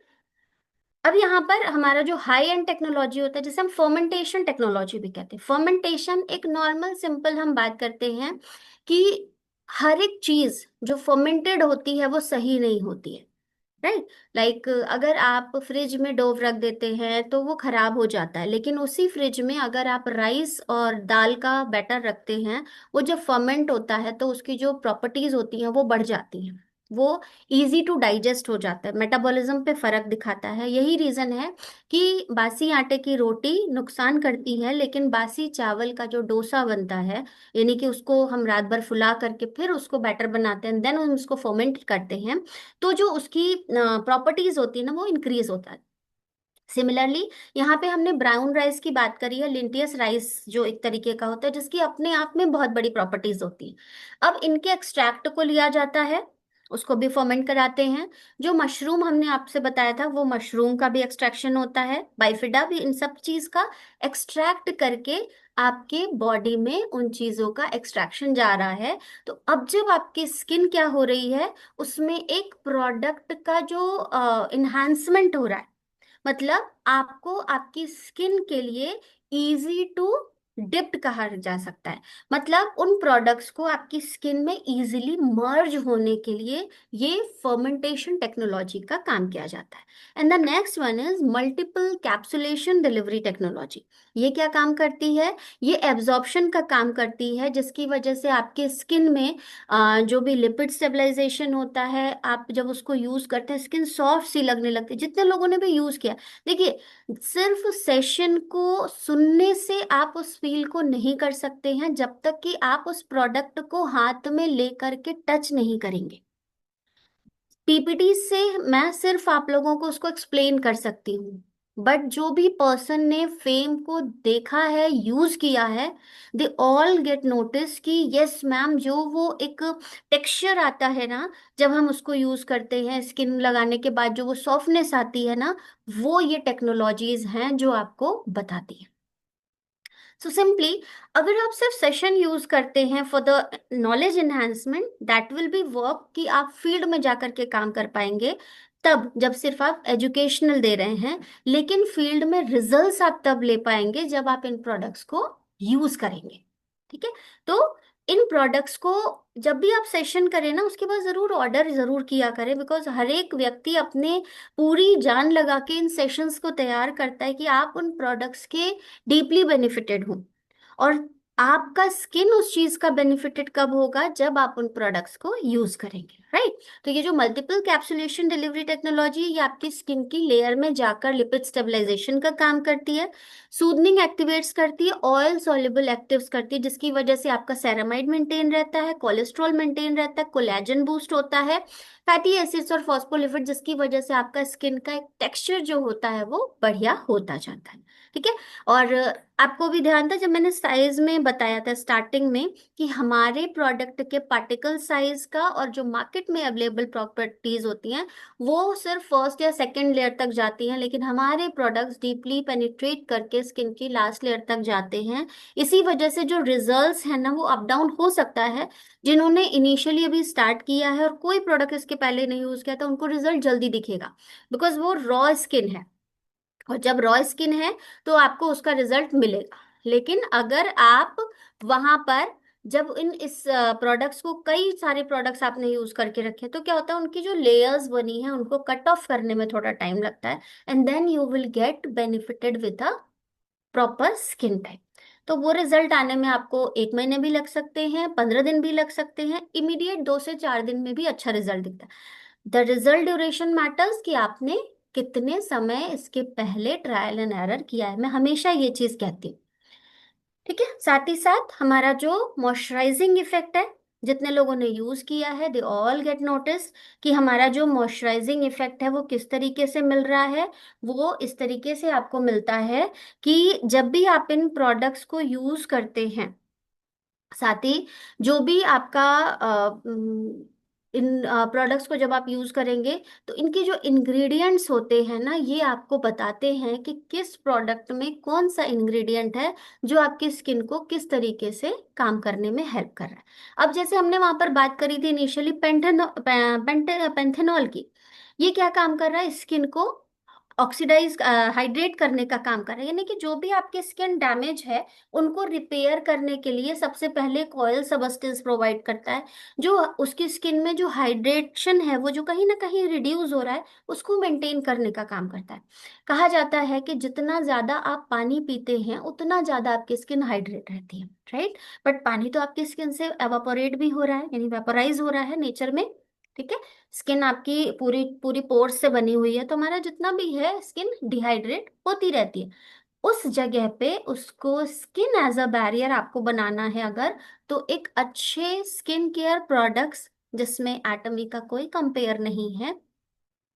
अब यहाँ पर हमारा जो हाई एंड टेक्नोलॉजी होता है, जिसे हम फर्मेंटेशन टेक्नोलॉजी भी कहते हैं। फर्मेंटेशन एक नॉर्मल सिंपल हम बात करते हैं कि हर एक चीज जो फर्मेंटेड होती है वो सही नहीं होती है, राइट। लाइक अगर आप फ्रिज में डोव रख देते हैं तो वो खराब हो जाता है, लेकिन उसी फ्रिज में अगर आप राइस और दाल का बैटर रखते हैं, वो जब फर्मेंट होता है तो उसकी जो प्रॉपर्टीज होती हैं वो बढ़ जाती हैं, वो इजी टू डाइजेस्ट हो जाता है, मेटाबॉलिज्म पे फर्क दिखाता है। यही रीजन है कि बासी आटे की रोटी नुकसान करती है, लेकिन बासी चावल का जो डोसा बनता है, यानी कि उसको हम रात भर फुला करके फिर उसको बैटर बनाते हैं, देन हम उसको फर्मेंट करते हैं, तो जो उसकी प्रॉपर्टीज होती है ना वो इंक्रीज होता है। सिमिलरली यहाँ पे हमने ब्राउन राइस की बात करी है, लिंटियस राइस जो एक तरीके का होता है जिसकी अपने आप में बहुत बड़ी प्रॉपर्टीज होती है। अब इनके एक्सट्रैक्ट को लिया जाता है, उसको भी फर्मेंट कराते हैं। जो मशरूम हमने आपसे बताया था, वो मशरूम का भी एक्सट्रैक्शन होता है, बाइफिडा भी, इन सब चीज का एक्सट्रैक्ट करके आपके बॉडी में उन चीजों का एक्सट्रैक्शन जा रहा है। तो अब जब आपकी स्किन क्या हो रही है, उसमें एक प्रोडक्ट का जो इन्हांसमेंट हो रहा है, मतलब आपको आपकी स्किन के लिए इजी टू डिप्ट कहा जा सकता है। मतलब उन प्रोडक्ट्स को आपकी स्किन में इजीली मर्ज होने के लिए ये फर्मेंटेशन टेक्नोलॉजी का काम किया जाता है। And the next one is multiple capsulation delivery technology. ये क्या काम करती है, ये एब्जॉर्प्शन का काम करती है, जिसकी वजह से आपके स्किन में जो भी लिपिड स्टेबलाइजेशन होता है, आप जब उसको यूज करते हैं स्किन सॉफ्ट सी लगने लगती है। जितने लोगों ने भी यूज किया, देखिए, सिर्फ सेशन को सुनने से आप उस फील को नहीं कर सकते हैं जब तक कि आप उस प्रोडक्ट को हाथ में लेकर के टच नहीं करेंगे। पीपीटी से मैं सिर्फ आप लोगों को उसको एक्सप्लेन कर सकती हूँ, बट जो भी पर्सन ने फेम को देखा है, यूज किया है, दे ऑल गेट नोटिस कि यस मैम, जो वो एक टेक्सचर आता है ना, जब हम उसको यूज करते हैं, स्किन लगाने के बाद जो वो सॉफ्टनेस आती है ना, वो ये टेक्नोलॉजीज हैं जो आपको बताती है। सो सिंपली, अगर आप सिर्फ सेशन यूज करते हैं for the knowledge enhancement, that will be work कि आप फील्ड में जाकर के काम कर पाएंगे तब, जब सिर्फ आप एजुकेशनल दे रहे हैं। लेकिन फील्ड में रिजल्ट्स आप तब ले पाएंगे जब आप इन प्रोडक्ट्स को यूज करेंगे। ठीक है। तो इन प्रोडक्ट्स को जब भी आप सेशन करें ना, उसके बाद जरूर ऑर्डर जरूर किया करें, बिकॉज हर एक व्यक्ति अपने पूरी जान लगा के इन सेशंस को तैयार करता है कि आप उन प्रोडक्ट्स के डीपली बेनिफिटेड हो। और आपका स्किन उस चीज का बेनिफिटेड कब होगा, जब आप उन प्रोडक्ट्स को यूज करेंगे, राइट। तो ये जो मल्टीपल कैप्सुलेशन डिलीवरी टेक्नोलॉजी, ये आपकी स्किन की लेयर में जाकर लिपिड स्टेबलाइजेशन का काम करती है, सूदनिंग एक्टिवेट्स करती है, ऑयल सॉल्युबल एक्टिव्स करती है, जिसकी वजह से आपका सेरामाइड मेंटेन रहता है, कोलेस्ट्रॉल मेंटेन रहता है, कोलेजन बूस्ट होता है, फैटी एसिड्स और फॉस्फोलिपिड, जिसकी वजह से आपका स्किन का एक टेक्सचर जो होता है वो बढ़िया होता जाता है। ठीक है। और आपको भी ध्यान था जब मैंने साइज में बताया था स्टार्टिंग में, कि हमारे प्रोडक्ट के पार्टिकल साइज का और जो मार्केट में अवेलेबल प्रॉपर्टीज होती हैं वो सिर्फ फर्स्ट या सेकंड लेयर तक जाती हैं, लेकिन हमारे प्रोडक्ट्स डीपली पेनिट्रेट करके स्किन की लास्ट लेयर तक जाते हैं। इसी वजह से जो रिजल्ट्स हैं ना, वो अप डाउन हो सकता है। जिन्होंने इनिशियली अभी स्टार्ट किया है और कोई प्रोडक्ट इसके पहले नहीं यूज किया था, उनको रिजल्ट जल्दी दिखेगा, बिकॉज वो रॉ स्किन है। और जब रॉ स्किन है तो आपको उसका रिजल्ट मिलेगा। लेकिन अगर आप वहां पर, जब इन इस प्रोडक्ट्स को, कई सारे प्रोडक्ट्स आपने यूज करके रखे, तो क्या होता है, उनकी जो लेयर्स बनी है उनको कट ऑफ करने में थोड़ा टाइम लगता है, and then you will get benefited with a proper skin type. तो वो रिजल्ट आने में आपको 1 महीने भी लग सकते हैं, 15 दिन भी लग सकते हैं, इमीडिएट 2 से 4 दिन में भी अच्छा रिजल्ट दिखता है। द रिजल्ट ड्यूरेशन मैटर्स, कि आपने कितने समय इसके पहले ट्रायल एंड एरर किया है, मैं हमेशा ये चीज कहती हूँ। ठीक है। साथ ही साथ हमारा जो मॉइस्चराइजिंग इफेक्ट है, जितने लोगों ने यूज किया है दे ऑल गेट नोटिस कि हमारा जो मॉइस्चराइजिंग इफेक्ट है वो किस तरीके से मिल रहा है। वो इस तरीके से आपको मिलता है कि जब भी आप इन प्रोडक्ट्स को यूज करते हैं, साथ ही जो भी आपका इन प्रोडक्ट्स को जब आप यूज करेंगे, तो इनके जो इंग्रेडिएंट्स होते हैं ना, ये आपको बताते हैं कि किस प्रोडक्ट में कौन सा इंग्रेडिएंट है जो आपकी स्किन को किस तरीके से काम करने में हेल्प कर रहा है। अब जैसे हमने वहां पर बात करी थी इनिशियली पेंथेनॉल की, ये क्या काम कर रहा है, स्किन को ऑक्सीडाइज हाइड्रेट करने का काम कर रहा है, यानी कि जो भी आपके स्किन डैमेज है उनको रिपेयर करने के लिए सबसे पहले एक ऑयल सबस्टेंस प्रोवाइड करता है, जो उसकी स्किन में जो हाइड्रेशन है वो जो कहीं ना कहीं रिड्यूस हो रहा है उसको मेंटेन करने का काम करता है। कहा जाता है कि जितना ज्यादा आप पानी पीते हैं उतना ज्यादा आपकी स्किन हाइड्रेट रहती है, राइट। बट पानी तो आपकी स्किन से एवापोरेट भी हो रहा है, यानी वेपोराइज हो रहा है नेचर में। ठीक है। स्किन आपकी पूरी पूरी पोर्स से बनी हुई है, तो हमारा जितना भी है स्किन डिहाइड्रेट होती रहती है। उस जगह पे उसको स्किन एज अ बैरियर आपको बनाना है अगर, तो एक अच्छे स्किन केयर प्रोडक्ट्स जिसमें एटमी का कोई कंपेयर नहीं है,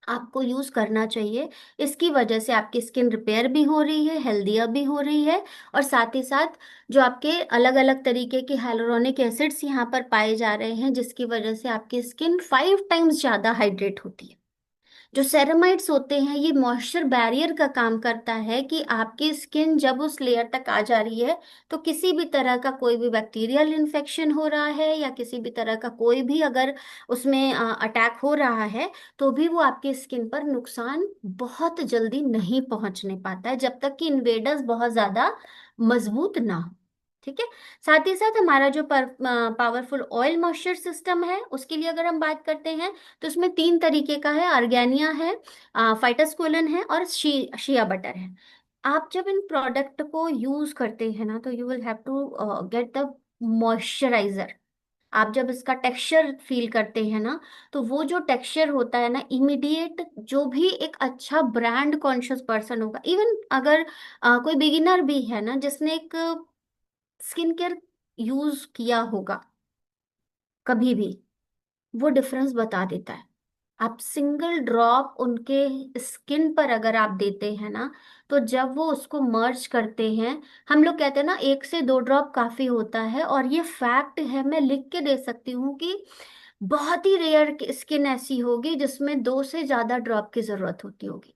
आपको यूज करना चाहिए। इसकी वजह से आपकी स्किन रिपेयर भी हो रही है, हेल्दियर भी हो रही है, और साथ ही साथ जो आपके अलग अलग तरीके के हाइलुरोनिक एसिड्स यहाँ पर पाए जा रहे हैं, जिसकी वजह से आपकी स्किन 5 टाइम्स ज्यादा हाइड्रेट होती है। जो सेरेमाइड्स होते हैं, ये मॉइस्चर बैरियर का काम करता है कि आपकी स्किन जब उस लेयर तक आ जा रही है, तो किसी भी तरह का कोई भी बैक्टीरियल इन्फेक्शन हो रहा है या किसी भी तरह का कोई भी अगर उसमें अटैक हो रहा है, तो भी वो आपकी स्किन पर नुकसान बहुत जल्दी नहीं पहुंचने पाता है, जब तक कि इन्वेडर्स बहुत ज्यादा मजबूत ना हो। ठीक है। साथ ही साथ हमारा जो पावरफुल ऑयल मॉइस्चर सिस्टम है, उसके लिए अगर हम बात करते हैं, तो इसमें 3 तरीके का है, ऑर्गेनिया है, फाइटोस्क्विलन है, और शिया बटर है। आप जब इन प्रोडक्ट को यूज करते हैं ना, तो you will have to get the moisturiser. आप जब इसका टेक्सचर फील करते हैं ना, तो वो जो टेक्सचर होता है ना, इमीडिएट जो भी एक अच्छा ब्रांड कॉन्शियस पर्सन होगा, इवन अगर कोई बिगिनर भी है ना जिसने एक स्किन केयर यूज किया होगा कभी भी, वो डिफरेंस बता देता है। आप सिंगल ड्रॉप उनके स्किन पर अगर आप देते हैं ना, तो जब वो उसको मर्ज करते हैं, हम लोग कहते हैं ना 1 से 2 ड्रॉप काफी होता है, और ये फैक्ट है, मैं लिख के दे सकती हूँ कि बहुत ही रेयर स्किन ऐसी होगी जिसमें 2 से ज्यादा ड्रॉप की जरूरत होती होगी।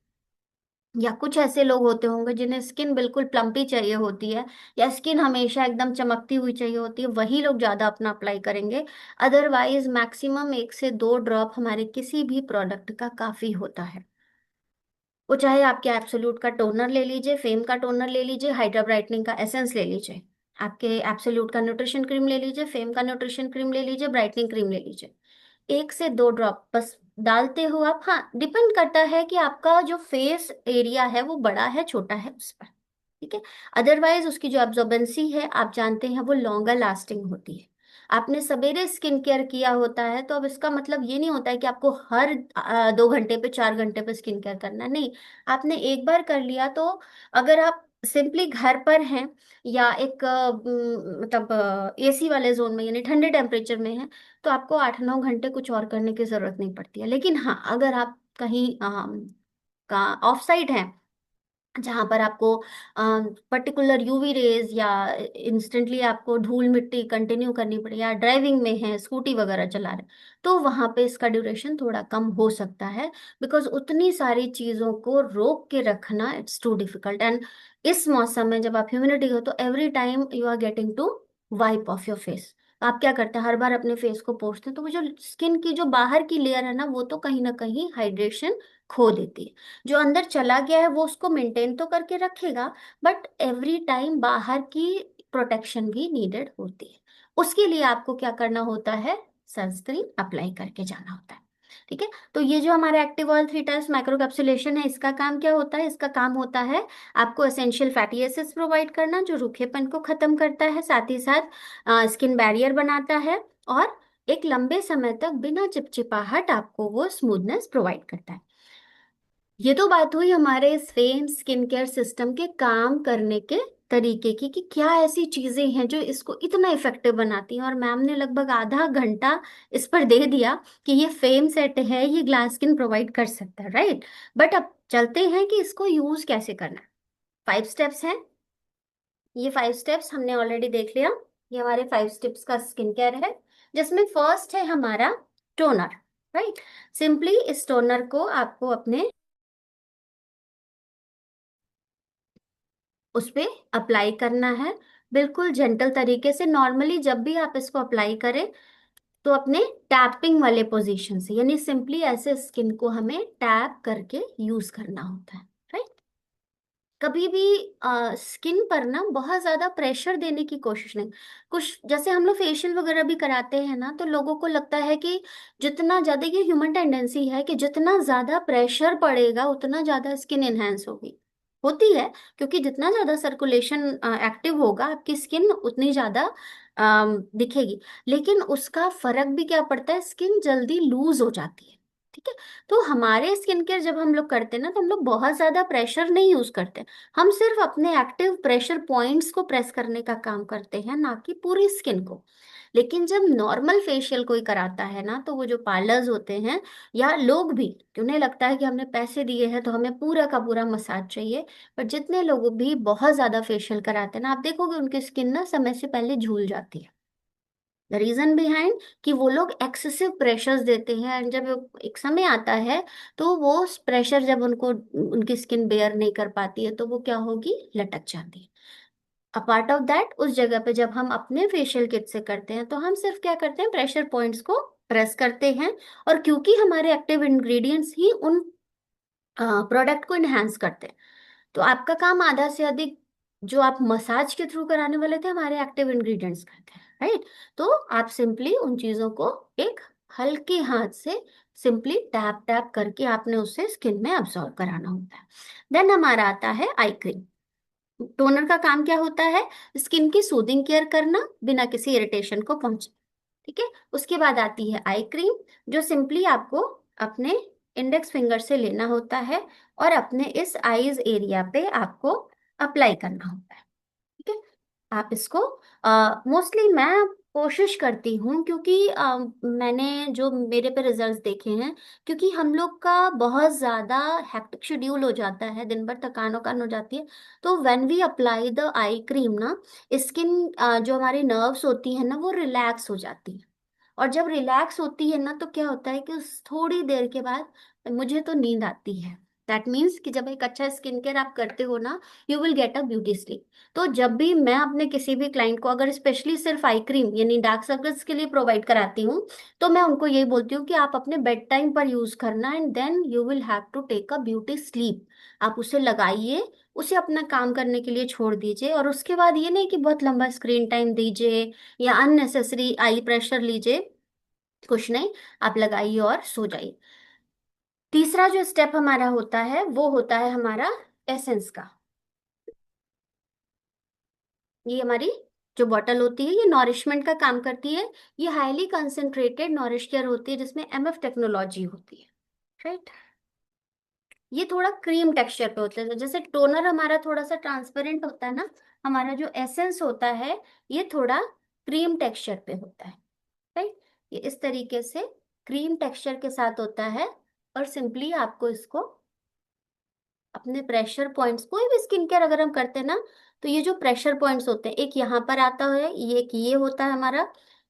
या कुछ ऐसे लोग होते होंगे जिन्हें स्किन बिल्कुल प्लम्पी चाहिए होती है, या स्किन हमेशा एकदम चमकती हुई चाहिए होती है, वही लोग ज्यादा अपना अप्लाई करेंगे। अदरवाइज मैक्सिमम 1 से 2 ड्रॉप हमारे किसी भी प्रोडक्ट का काफी होता है। वो चाहे आपके एब्सोल्यूट का टोनर ले लीजिए, फेम का टोनर ले लीजिए, हाइड्रा ब्राइटनिंग का एसेंस ले लीजिए, आपके एब्सोल्यूट का न्यूट्रिशन क्रीम ले लीजिए, फेम का न्यूट्रिशन क्रीम ले लीजिए, ब्राइटनिंग क्रीम ले लीजिए, 1 से 2 ड्रॉप बस डालते हो आप। हाँ, डिपेंड करता है कि आपका जो फेस एरिया है वो बड़ा है छोटा है उस पर, ठीक है। अदरवाइज उसकी जो एब्जॉर्बेंसी है आप जानते हैं वो लॉन्गर लास्टिंग होती है। आपने सवेरे स्किन केयर किया होता है तो अब इसका मतलब ये नहीं होता है कि आपको हर 2 घंटे पे 4 घंटे पे स्किन केयर करना है, नहीं। आपने एक बार कर लिया तो अगर आप सिंपली घर पर हैं, या एक मतलब एसी वाले जोन में यानी ठंडे टेम्परेचर में है, तो आपको 8-9 घंटे कुछ और करने की जरूरत नहीं पड़ती है। लेकिन हाँ, अगर आप कहीं का ऑफ साइट है जहां पर आपको पर्टिकुलर यूवी रेज या इंस्टेंटली आपको धूल मिट्टी कंटिन्यू करनी पड़े, या ड्राइविंग में है, स्कूटी वगैरह चला रहे, तो वहां पे इसका ड्यूरेशन थोड़ा कम हो सकता है। बिकॉज उतनी सारी चीजों को रोक के रखना इट्स टू डिफिकल्ट। एंड इस मौसम में जब आप ह्यूमिडिटी हो तो every time you are getting to wipe off your face. आप क्या करते हैं, हर बार अपने फेस को पोंछते हैं, तो वो जो स्किन की जो बाहर की लेयर है ना, वो तो कहीं ना कहीं हाइड्रेशन खो देती है। जो अंदर चला गया है वो उसको मेंटेन तो करके रखेगा, बट एवरी टाइम बाहर की प्रोटेक्शन भी नीडेड होती है। उसके लिए आपको क्या करना होता है, सनस्क्रीन अप्लाई करके जाना होता है, ठीक है। तो ये जो हमारा एक्टिव ऑयल 3 टाइम्स माइक्रोकैप्सुलेशन है, इसका काम क्या होता है, इसका काम होता है आपको एसेंशियल फैटी एसिड्स प्रोवाइड करना जो रूखेपन को खत्म करता है, साथ ही साथ स्किन बैरियर बनाता है, और एक लंबे समय तक बिना चिपचिपाहट आपको वो स्मूथनेस प्रोवाइड करता है। ये तो बात हुई हमारे सेम स्किन केयर सिस्टम के काम करने के तरीके की, कि क्या ऐसी चीजें हैं जो इसको इतना इफेक्टिव बनाती हैं। और मैम ने लगभग आधा घंटा इस पर दे दिया कि ये फेम सेट है, ये ग्लास स्किन प्रोवाइड कर सकता है, राइट। बट अब चलते हैं कि इसको यूज कैसे करना है। 5 स्टेप्स हैं, ये 5 स्टेप्स हमने ऑलरेडी देख लिया। ये हमारे 5 स्टेप्स का स्किन केयर है, जिसमें फर्स्ट है हमारा टोनर, राइट। सिंपली इस टोनर को आपको अपने उस पे अप्लाई करना है, बिल्कुल जेंटल तरीके से। नॉर्मली जब भी आप इसको अप्लाई करें तो अपने टैपिंग वाले पोजीशन से, यानी सिंपली ऐसे स्किन को हमें टैप करके यूज करना होता है, राइट। कभी भी स्किन पर ना बहुत ज्यादा प्रेशर देने की कोशिश नहीं। कुछ जैसे हम लोग फेशियल वगैरह भी कराते हैं ना, तो लोगों को लगता है कि जितना ज्यादा, ये ह्यूमन टेंडेंसी है कि जितना ज्यादा प्रेशर पड़ेगा उतना ज्यादा स्किन एनहेंस होगी, होती है। क्योंकि जितना ज्यादा सर्कुलेशन एक्टिव होगा आपकी स्किन उतनी ज्यादा दिखेगी। लेकिन उसका फर्क भी क्या पड़ता है, स्किन जल्दी लूज हो जाती है, ठीक है। तो हमारे स्किन केयर जब हम लोग करते हैं ना, तो हम लोग बहुत ज्यादा प्रेशर नहीं यूज करते। हम सिर्फ अपने एक्टिव प्रेशर पॉइंट्स को प्रेस करने का काम करते हैं, ना कि पूरी स्किन को। लेकिन जब नॉर्मल फेशियल कोई कराता है ना, तो वो जो पार्लर्स होते हैं या लोग भी, उन्हें लगता है कि हमने पैसे दिए हैं तो हमें पूरा का पूरा मसाज चाहिए। पर जितने लोग भी बहुत ज्यादा फेशियल कराते हैं ना, आप देखोगे उनकी स्किन ना समय से पहले झूल जाती है। द रीजन बिहाइंड कि वो लोग एक्सेसिव प्रेशर्स देते हैं, एंड जब एक समय आता है तो वो प्रेशर जब उनको उनकी स्किन बेयर नहीं कर पाती है, तो वो क्या होगी, लटक जाती है। अपार्ट ऑफ दैट, उस जगह पे जब हम अपने फेशियल किट से करते हैं तो हम सिर्फ क्या करते हैं, प्रेशर पॉइंट्स को प्रेस करते हैं। और क्योंकि हमारे एक्टिव इंग्रेडिएंट्स ही उन प्रोडक्ट को इनहेंस करते हैं, तो आपका काम आधा से अधिक जो आप मसाज के थ्रू कराने वाले थे, हमारे एक्टिव इंग्रेडिएंट्स करते हैं, राइट। तो आप सिंपली उन चीजों को एक हल्के हाथ से सिंपली टैप टैप करके आपने उसे स्किन में अब्सॉर्ब कराना होता है। देन हमारा आता है आई क्रीम। टोनर का काम क्या होता है, स्किन की सूदिंग केयर करना बिना किसी इरिटेशन को पहुंचे, ठीक है। उसके बाद आती है आई क्रीम, जो सिंपली आपको अपने इंडेक्स फिंगर से लेना होता है और अपने इस आईज एरिया पे आपको अप्लाई करना होता है, ठीक है। आप इसको मोस्टली मैं कोशिश करती हूँ, क्योंकि मैंने जो मेरे पे रिजल्ट्स देखे हैं, क्योंकि हम लोग का बहुत ज़्यादा हेक्टिक शेड्यूल हो जाता है, दिन भर थकान वकान हो जाती है। तो when we apply the eye cream ना, स्किन जो हमारी नर्व्स होती है ना वो रिलैक्स हो जाती है। और जब रिलैक्स होती है ना तो क्या होता है कि उस थोड़ी देर के बाद मुझे तो नींद आती है। दैट मीन्स कि जब एक अच्छा स्किन केयर आप करते हो ना, you will get a beauty sleep. तो जब भी मैं अपने किसी भी क्लाइंट को अगर स्पेशली सिर्फ आई क्रीम यानी डार्क सर्कल्स के लिए प्रोवाइड कराती हूँ, तो मैं उनको यही बोलती हूँ कि आप अपने बेड टाइम पर यूज करना, and then you will have to take a beauty sleep. आप उसे लगाइए, उसे अपना काम करने के लिए छोड़ दीजिए, और उसके बाद ये नहीं कि बहुत लंबा स्क्रीन टाइम दीजिए या अननेसेसरी आई प्रेशर लीजिए। कुछ नहीं, आप लगाइए और सो जाइए। तीसरा जो स्टेप हमारा होता है वो होता है हमारा एसेंस का। ये हमारी जो बॉटल होती है ये नॉरिशमेंट का काम करती है। ये हाईली कंसेंट्रेटेड नॉरिश केयर होती है जिसमें एमएफ टेक्नोलॉजी होती है, राइट। ये थोड़ा क्रीम टेक्सचर पे होता है, तो जैसे टोनर हमारा थोड़ा सा ट्रांसपेरेंट होता है ना, हमारा जो एसेंस होता है ये थोड़ा क्रीम टेक्सचर पे होता है, राइट। ये इस तरीके से क्रीम टेक्सचर के साथ होता है। और सिंपली आपको इसको अपने प्रेशर पॉइंट्स, कोई भी स्किन केयर अगर हम करते हैं ना, तो ये जो प्रेशर पॉइंट्स होते हैं, एक यहाँ पर आता है, ये एक ये होता है हमारा,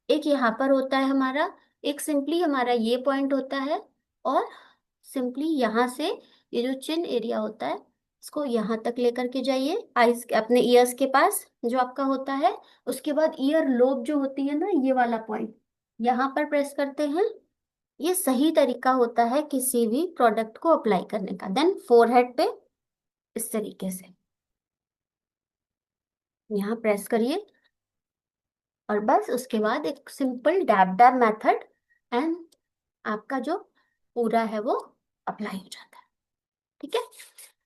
एक यहाँ पर होता है हमारा, एक सिंपली हमारा ये पॉइंट होता है, और सिंपली यहाँ से ये जो चिन एरिया होता है इसको यहाँ तक लेकर के जाइए, आईज अपने ईयर्स के पास जो आपका होता है। उसके बाद ईयर लोब जो होती है ना, ये वाला पॉइंट यहाँ पर प्रेस करते हैं। ये सही तरीका होता है किसी भी प्रोडक्ट को अप्लाई करने का। देन फोरहेड पे इस तरीके से यहाँ प्रेस करिए, और बस उसके बाद एक simple dab dab method, and आपका जो पूरा है वो अप्लाई हो जाता है, ठीक है।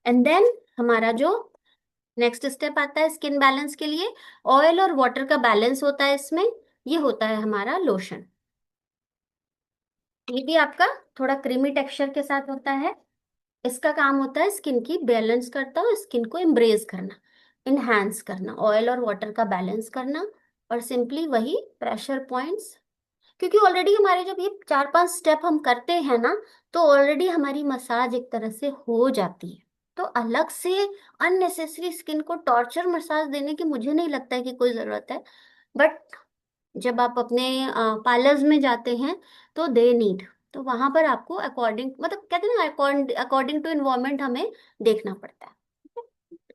एंड देन हमारा जो नेक्स्ट स्टेप आता है स्किन बैलेंस के लिए, ऑयल और वाटर का बैलेंस होता है इसमें। ये होता है हमारा लोशन। ये भी आपका थोड़ा क्रीमी टेक्सचर के साथ होता है। इसका काम होता है स्किन की बैलेंस करता है, स्किन को एम्ब्रेस करना, इनहेंस करना, ऑयल और वाटर का बैलेंस करना, और सिंपली वही प्रेशर पॉइंट्स। क्योंकि ऑलरेडी हमारे जब ये 4-5 स्टेप हम करते हैं ना, तो ऑलरेडी हमारी मसाज एक तरह से हो जाती है। तो अलग से अननेसेसरी स्किन को टॉर्चर मसाज देने की मुझे नहीं लगता है कि कोई जरूरत है। बट जब आप अपने पार्लर्स में जाते हैं तो दे नीड, तो वहां पर आपको अकॉर्डिंग, मतलब कहते हैं ना, अकॉर्डिंग टू इन्वायरमेंट हमें देखना पड़ता है।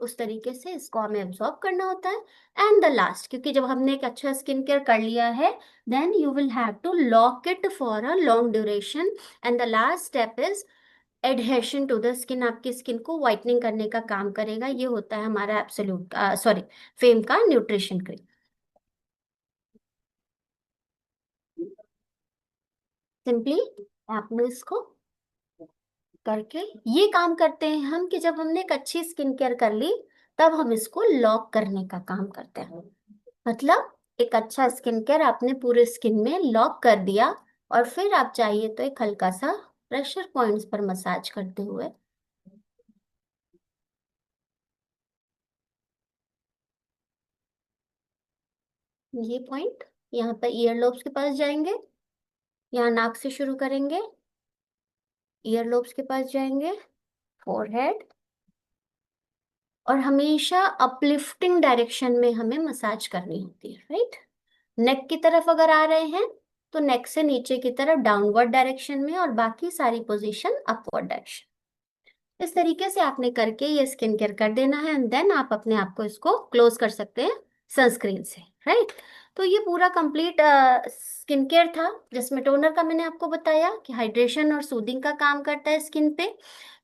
उस तरीके से इसको हमें एब्जॉर्ब करना होता है। एंड द लास्ट, क्योंकि जब हमने एक अच्छा स्किन केयर कर लिया है, then you will have to lock it for a long duration. And the last step is adhesion to the skin. आपकी स्किन को व्हाइटनिंग करने का काम करेगा। ये होता है हमारा एब्सोल्यूट सॉरी फेम का न्यूट्रिशन क्रीम। सिंपली आपने इसको करके ये काम करते हैं हम, कि जब हमने एक अच्छी स्किन केयर कर ली, तब हम इसको लॉक करने का काम करते हैं। मतलब एक अच्छा स्किन केयर आपने पूरे स्किन में लॉक कर दिया, और फिर आप चाहिए तो एक हल्का सा प्रेशर पॉइंट्स पर मसाज करते हुए, ये पॉइंट यहाँ पर ईयर लोब्स के पास जाएंगे, यहाँ नाक से शुरू करेंगे, ईयर लोब्स के पास जाएंगे, फोरहेड, और हमेशा अपलिफ्टिंग डायरेक्शन में हमें मसाज करनी होती है, राइट। नेक की तरफ अगर आ रहे हैं तो नेक से नीचे की तरफ डाउनवर्ड डायरेक्शन में, और बाकी सारी पोजीशन अपवर्ड डायरेक्शन। इस तरीके से आपने करके ये स्किन केयर कर देना है, एंड देन आप अपने आप को इसको क्लोज कर सकते हैं सनस्क्रीन से, राइट। तो ये पूरा कंप्लीट स्किन केयर था, जिसमें टोनर का मैंने आपको बताया कि हाइड्रेशन और सूदिंग का काम करता है स्किन पे।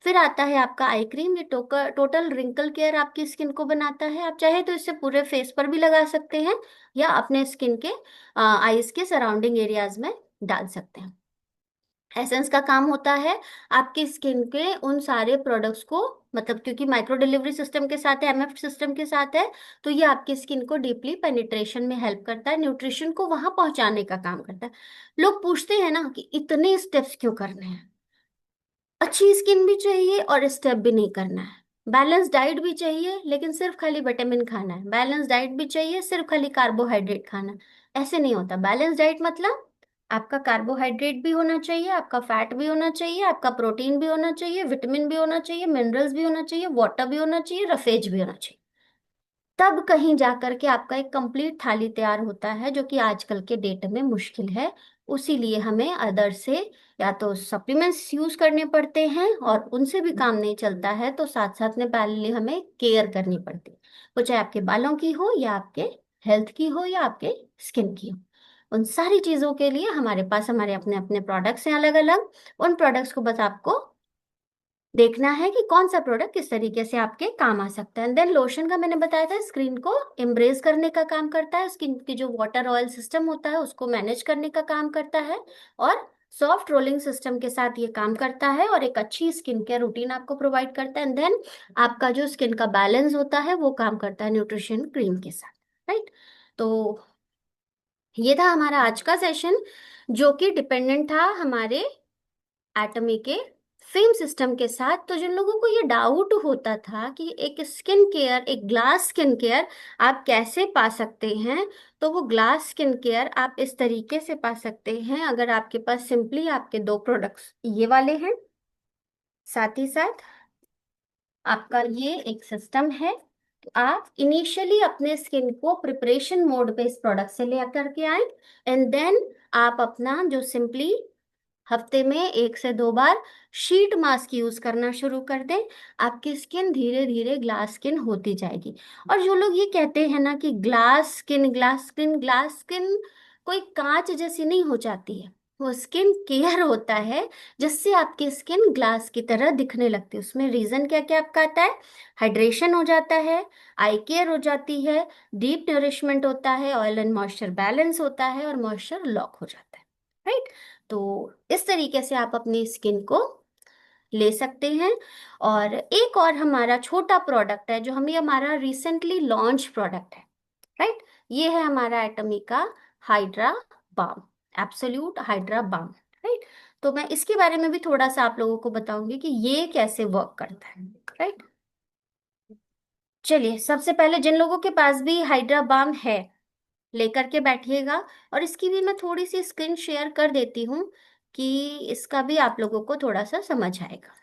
फिर आता है आपका आई क्रीम, ये टोटल रिंकल केयर आपकी स्किन को बनाता है। आप चाहे तो इसे पूरे फेस पर भी लगा सकते हैं, या अपने स्किन के आईज के सराउंडिंग एरियाज में डाल सकते हैं। एसेंस का काम होता है आपकी स्किन के उन सारे प्रोडक्ट्स को, मतलब क्योंकि माइक्रो डिलीवरी सिस्टम के साथ है, एमएफ सिस्टम के साथ है, तो ये आपकी स्किन को डीपली पेनिट्रेशन में हेल्प करता है, न्यूट्रिशन को वहां पहुंचाने का काम करता है। लोग पूछते हैं ना कि इतने स्टेप्स क्यों करने हैं, अच्छी स्किन भी चाहिए और स्टेप भी नहीं करना है। बैलेंस डाइट भी चाहिए लेकिन सिर्फ खाली विटामिन खाना है, बैलेंस डाइट भी चाहिए सिर्फ खाली कार्बोहाइड्रेट खाना है, ऐसे नहीं होता। बैलेंस डाइट मतलब आपका कार्बोहाइड्रेट भी होना चाहिए, आपका फैट भी होना चाहिए, आपका प्रोटीन भी होना चाहिए, विटामिन भी होना चाहिए, मिनरल्स भी होना चाहिए, वाटर भी होना चाहिए, रफेज भी होना चाहिए। तब कहीं जाकर के आपका एक कंप्लीट थाली तैयार होता है, जो कि आजकल के डेट में मुश्किल है। उसीलिए हमें अदर से या तो सप्लीमेंट्स यूज करने पड़ते हैं, और उनसे भी काम नहीं चलता है तो साथ साथ में पैरेलली हमें केयर करनी पड़ती है, वो चाहे आपके बालों की हो या आपके हेल्थ की हो या आपके स्किन की हो। उन सारी चीजों के लिए हमारे पास हमारे अपने अपने प्रोडक्ट्स हैं अलग अलग। उन प्रोडक्ट्स को बस आपको देखना है कि कौन सा प्रोडक्ट किस तरीके से आपके काम आ सकता है। देन लोशन का मैंने बताया था, स्किन को एम्ब्रेस करने का काम करता है, स्किन की जो वाटर ऑयल सिस्टम होता है उसको मैनेज करने का काम करता है, और सॉफ्ट रोलिंग सिस्टम के साथ ये काम करता है, और एक अच्छी स्किन केयर रूटीन आपको प्रोवाइड करता है। देन आपका जो स्किन का बैलेंस होता है वो काम करता है न्यूट्रिशन क्रीम के साथ। राइट। तो ये था हमारा आज का सेशन, जो कि डिपेंडेंट था हमारे एटमी के फेम सिस्टम के साथ। तो जिन लोगों को ये डाउट होता था कि एक स्किन केयर, एक ग्लास स्किन केयर आप कैसे पा सकते हैं, तो वो ग्लास स्किन केयर आप इस तरीके से पा सकते हैं अगर आपके पास सिंपली आपके दो प्रोडक्ट्स ये वाले हैं, साथ ही साथ आपका ये एक सिस्टम है। तो आप इनिशियली अपने स्किन को प्रिपरेशन मोड पे इस प्रोडक्ट से ले करके आए, एंड देन आप अपना जो सिंपली हफ्ते में 1 से 2 बार शीट मास्क यूज करना शुरू कर दें, आपकी स्किन धीरे धीरे ग्लास स्किन होती जाएगी। और जो लोग ये कहते हैं ना कि glass skin, glass skin, glass skin कोई कांच जैसी नहीं हो जाती है, वो स्किन केयर होता है जिससे आपकी स्किन ग्लास की तरह दिखने लगती है। उसमें रीजन क्या क्या आपका आता है, हाइड्रेशन हो जाता है, आई केयर हो जाती है, डीप नरिशमेंट होता है, ऑयल एंड मॉइस्चर बैलेंस होता है, और मॉइस्चर लॉक हो जाता है। राइट। तो इस तरीके से आप अपनी स्किन को ले सकते हैं। और एक और हमारा छोटा प्रोडक्ट है जो हम, ये हमारा रिसेंटली लॉन्च प्रोडक्ट है। राइट। ये है हमारा एटमी का hydra balm, absolute hydra balm. Right. तो मैं इसके बारे में भी थोड़ा सा आप लोगों को बताऊंगी कि ये कैसे वर्क करता है। राइट। चलिए, सबसे पहले जिन लोगों के पास भी हाइड्रा बाम है लेकर के बैठिएगा, और इसकी भी मैं थोड़ी सी स्क्रीन शेयर कर देती हूँ कि इसका भी आप लोगों को थोड़ा सा समझ आएगा।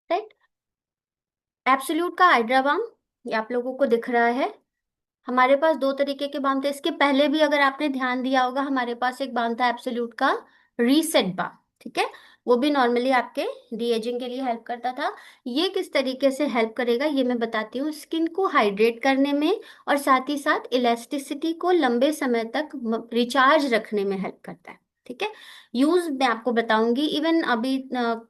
राइट। एब्सोल्यूट का हाइड्रा बाम ये आप लोगों को दिख रहा है। हमारे पास दो तरीके के बाम थे, इसके पहले भी अगर आपने ध्यान दिया होगा हमारे पास एक बाम था एब्सोल्यूट का रीसेट बाम। ठीक है। वो भी नॉर्मली आपके डी एजिंग के लिए हेल्प करता था। ये किस तरीके से हेल्प करेगा ये मैं बताती हूँ, स्किन को हाइड्रेट करने में और साथ ही साथ इलास्टिसिटी को लंबे समय तक रिचार्ज रखने में हेल्प करता है। ठीक है। यूज मैं आपको बताऊंगी, इवन अभी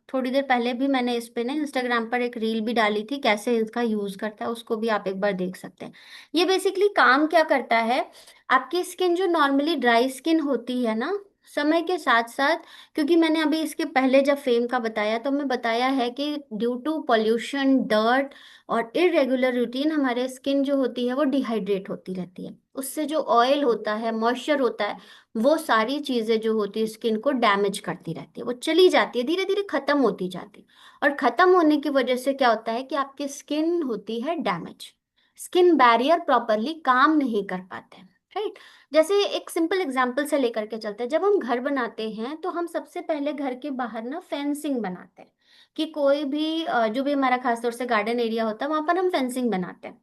थोड़ी देर पहले भी मैंने इस पे ना इंस्टाग्राम पर एक रील भी डाली थी कैसे इसका यूज करता है, उसको भी आप एक बार देख सकते हैं। ये बेसिकली काम क्या करता है, आपकी स्किन जो नॉर्मली ड्राई स्किन होती है ना, समय के साथ साथ, क्योंकि मैंने अभी इसके पहले जब फेम का बताया तो मैं बताया है कि ड्यू टू पॉल्यूशन, डर्ट और इरेगुलर रूटीन हमारे स्किन जो होती है वो डिहाइड्रेट होती रहती है। उससे जो ऑयल होता है, मॉइस्चर होता है, वो सारी चीजें जो होती है स्किन को डैमेज करती रहती है, वो चली जाती है, धीरे धीरे खत्म होती जाती है। और खत्म होने की वजह से क्या होता है कि आपकी स्किन होती है डैमेज, स्किन बैरियर प्रॉपरली काम नहीं कर पाते हैं। राइट। जैसे एक सिंपल एग्जांपल से लेकर के चलते हैं, जब हम घर बनाते हैं तो हम सबसे पहले घर के बाहर ना फेंसिंग बनाते हैं, कि कोई भी जो भी हमारा खासतौर से गार्डन एरिया होता है वहां पर हम फेंसिंग बनाते हैं।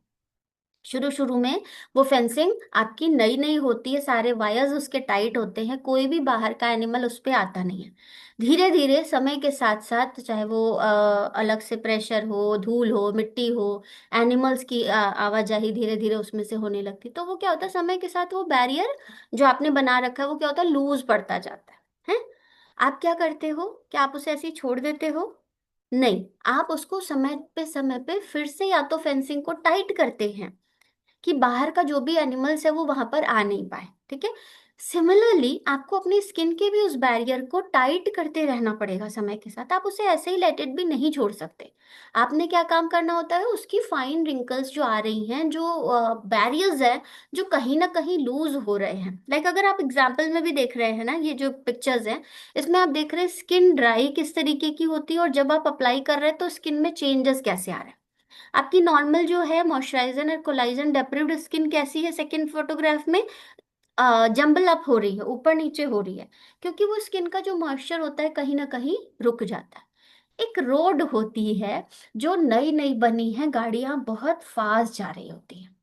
शुरू शुरू में वो फेंसिंग आपकी नई नई होती है, सारे वायर्स उसके टाइट होते हैं, कोई भी बाहर का एनिमल उस पे आता नहीं है। धीरे धीरे समय के साथ साथ, चाहे वो अलग से प्रेशर हो, धूल हो, मिट्टी हो, एनिमल्स की आवाजाही धीरे धीरे उसमें से होने लगती, तो वो क्या होता है, समय के साथ वो बैरियर जो आपने बना रखा है वो क्या होता है, लूज पड़ता जाता है। आप क्या करते हो, क्या आप उसे ऐसे ही छोड़ देते हो? नहीं, आप उसको समय पे फिर से या तो फेंसिंग को टाइट करते हैं कि बाहर का जो भी एनिमल्स है वो वहां पर आ नहीं पाए। ठीक है। सिमिलरली आपको अपनी स्किन के भी उस बैरियर को टाइट करते रहना पड़ेगा समय के साथ। आप उसे ऐसे ही लेट इट भी नहीं छोड़ सकते। आपने क्या काम करना होता है, उसकी फाइन रिंकल्स जो आ रही हैं, जो बैरियर्स है, जो कहीं ना कहीं लूज हो रहे हैं, लाइक अगर आप एग्जाम्पल में भी देख रहे हैं ना, ये जो पिक्चर्स हैं, इसमें आप देख रहे हैं स्किन ड्राई किस तरीके की होती है, और जब आप अप्लाई कर रहे हैं तो स्किन में चेंजेस कैसे आ रहे हैं। आपकी नॉर्मल जो है मॉइस्चराइजर और कोलाजन डेप्रिव्ड स्किन कैसी है सेकंड फोटोग्राफ में, जंबल अप हो रही है, ऊपर नीचे हो रही है, क्योंकि वो स्किन का जो मॉइस्चर होता है कहीं ना कहीं रुक जाता है। एक रोड होती है जो नई नई बनी है, गाड़ियां बहुत फास्ट जा रही होती हैं,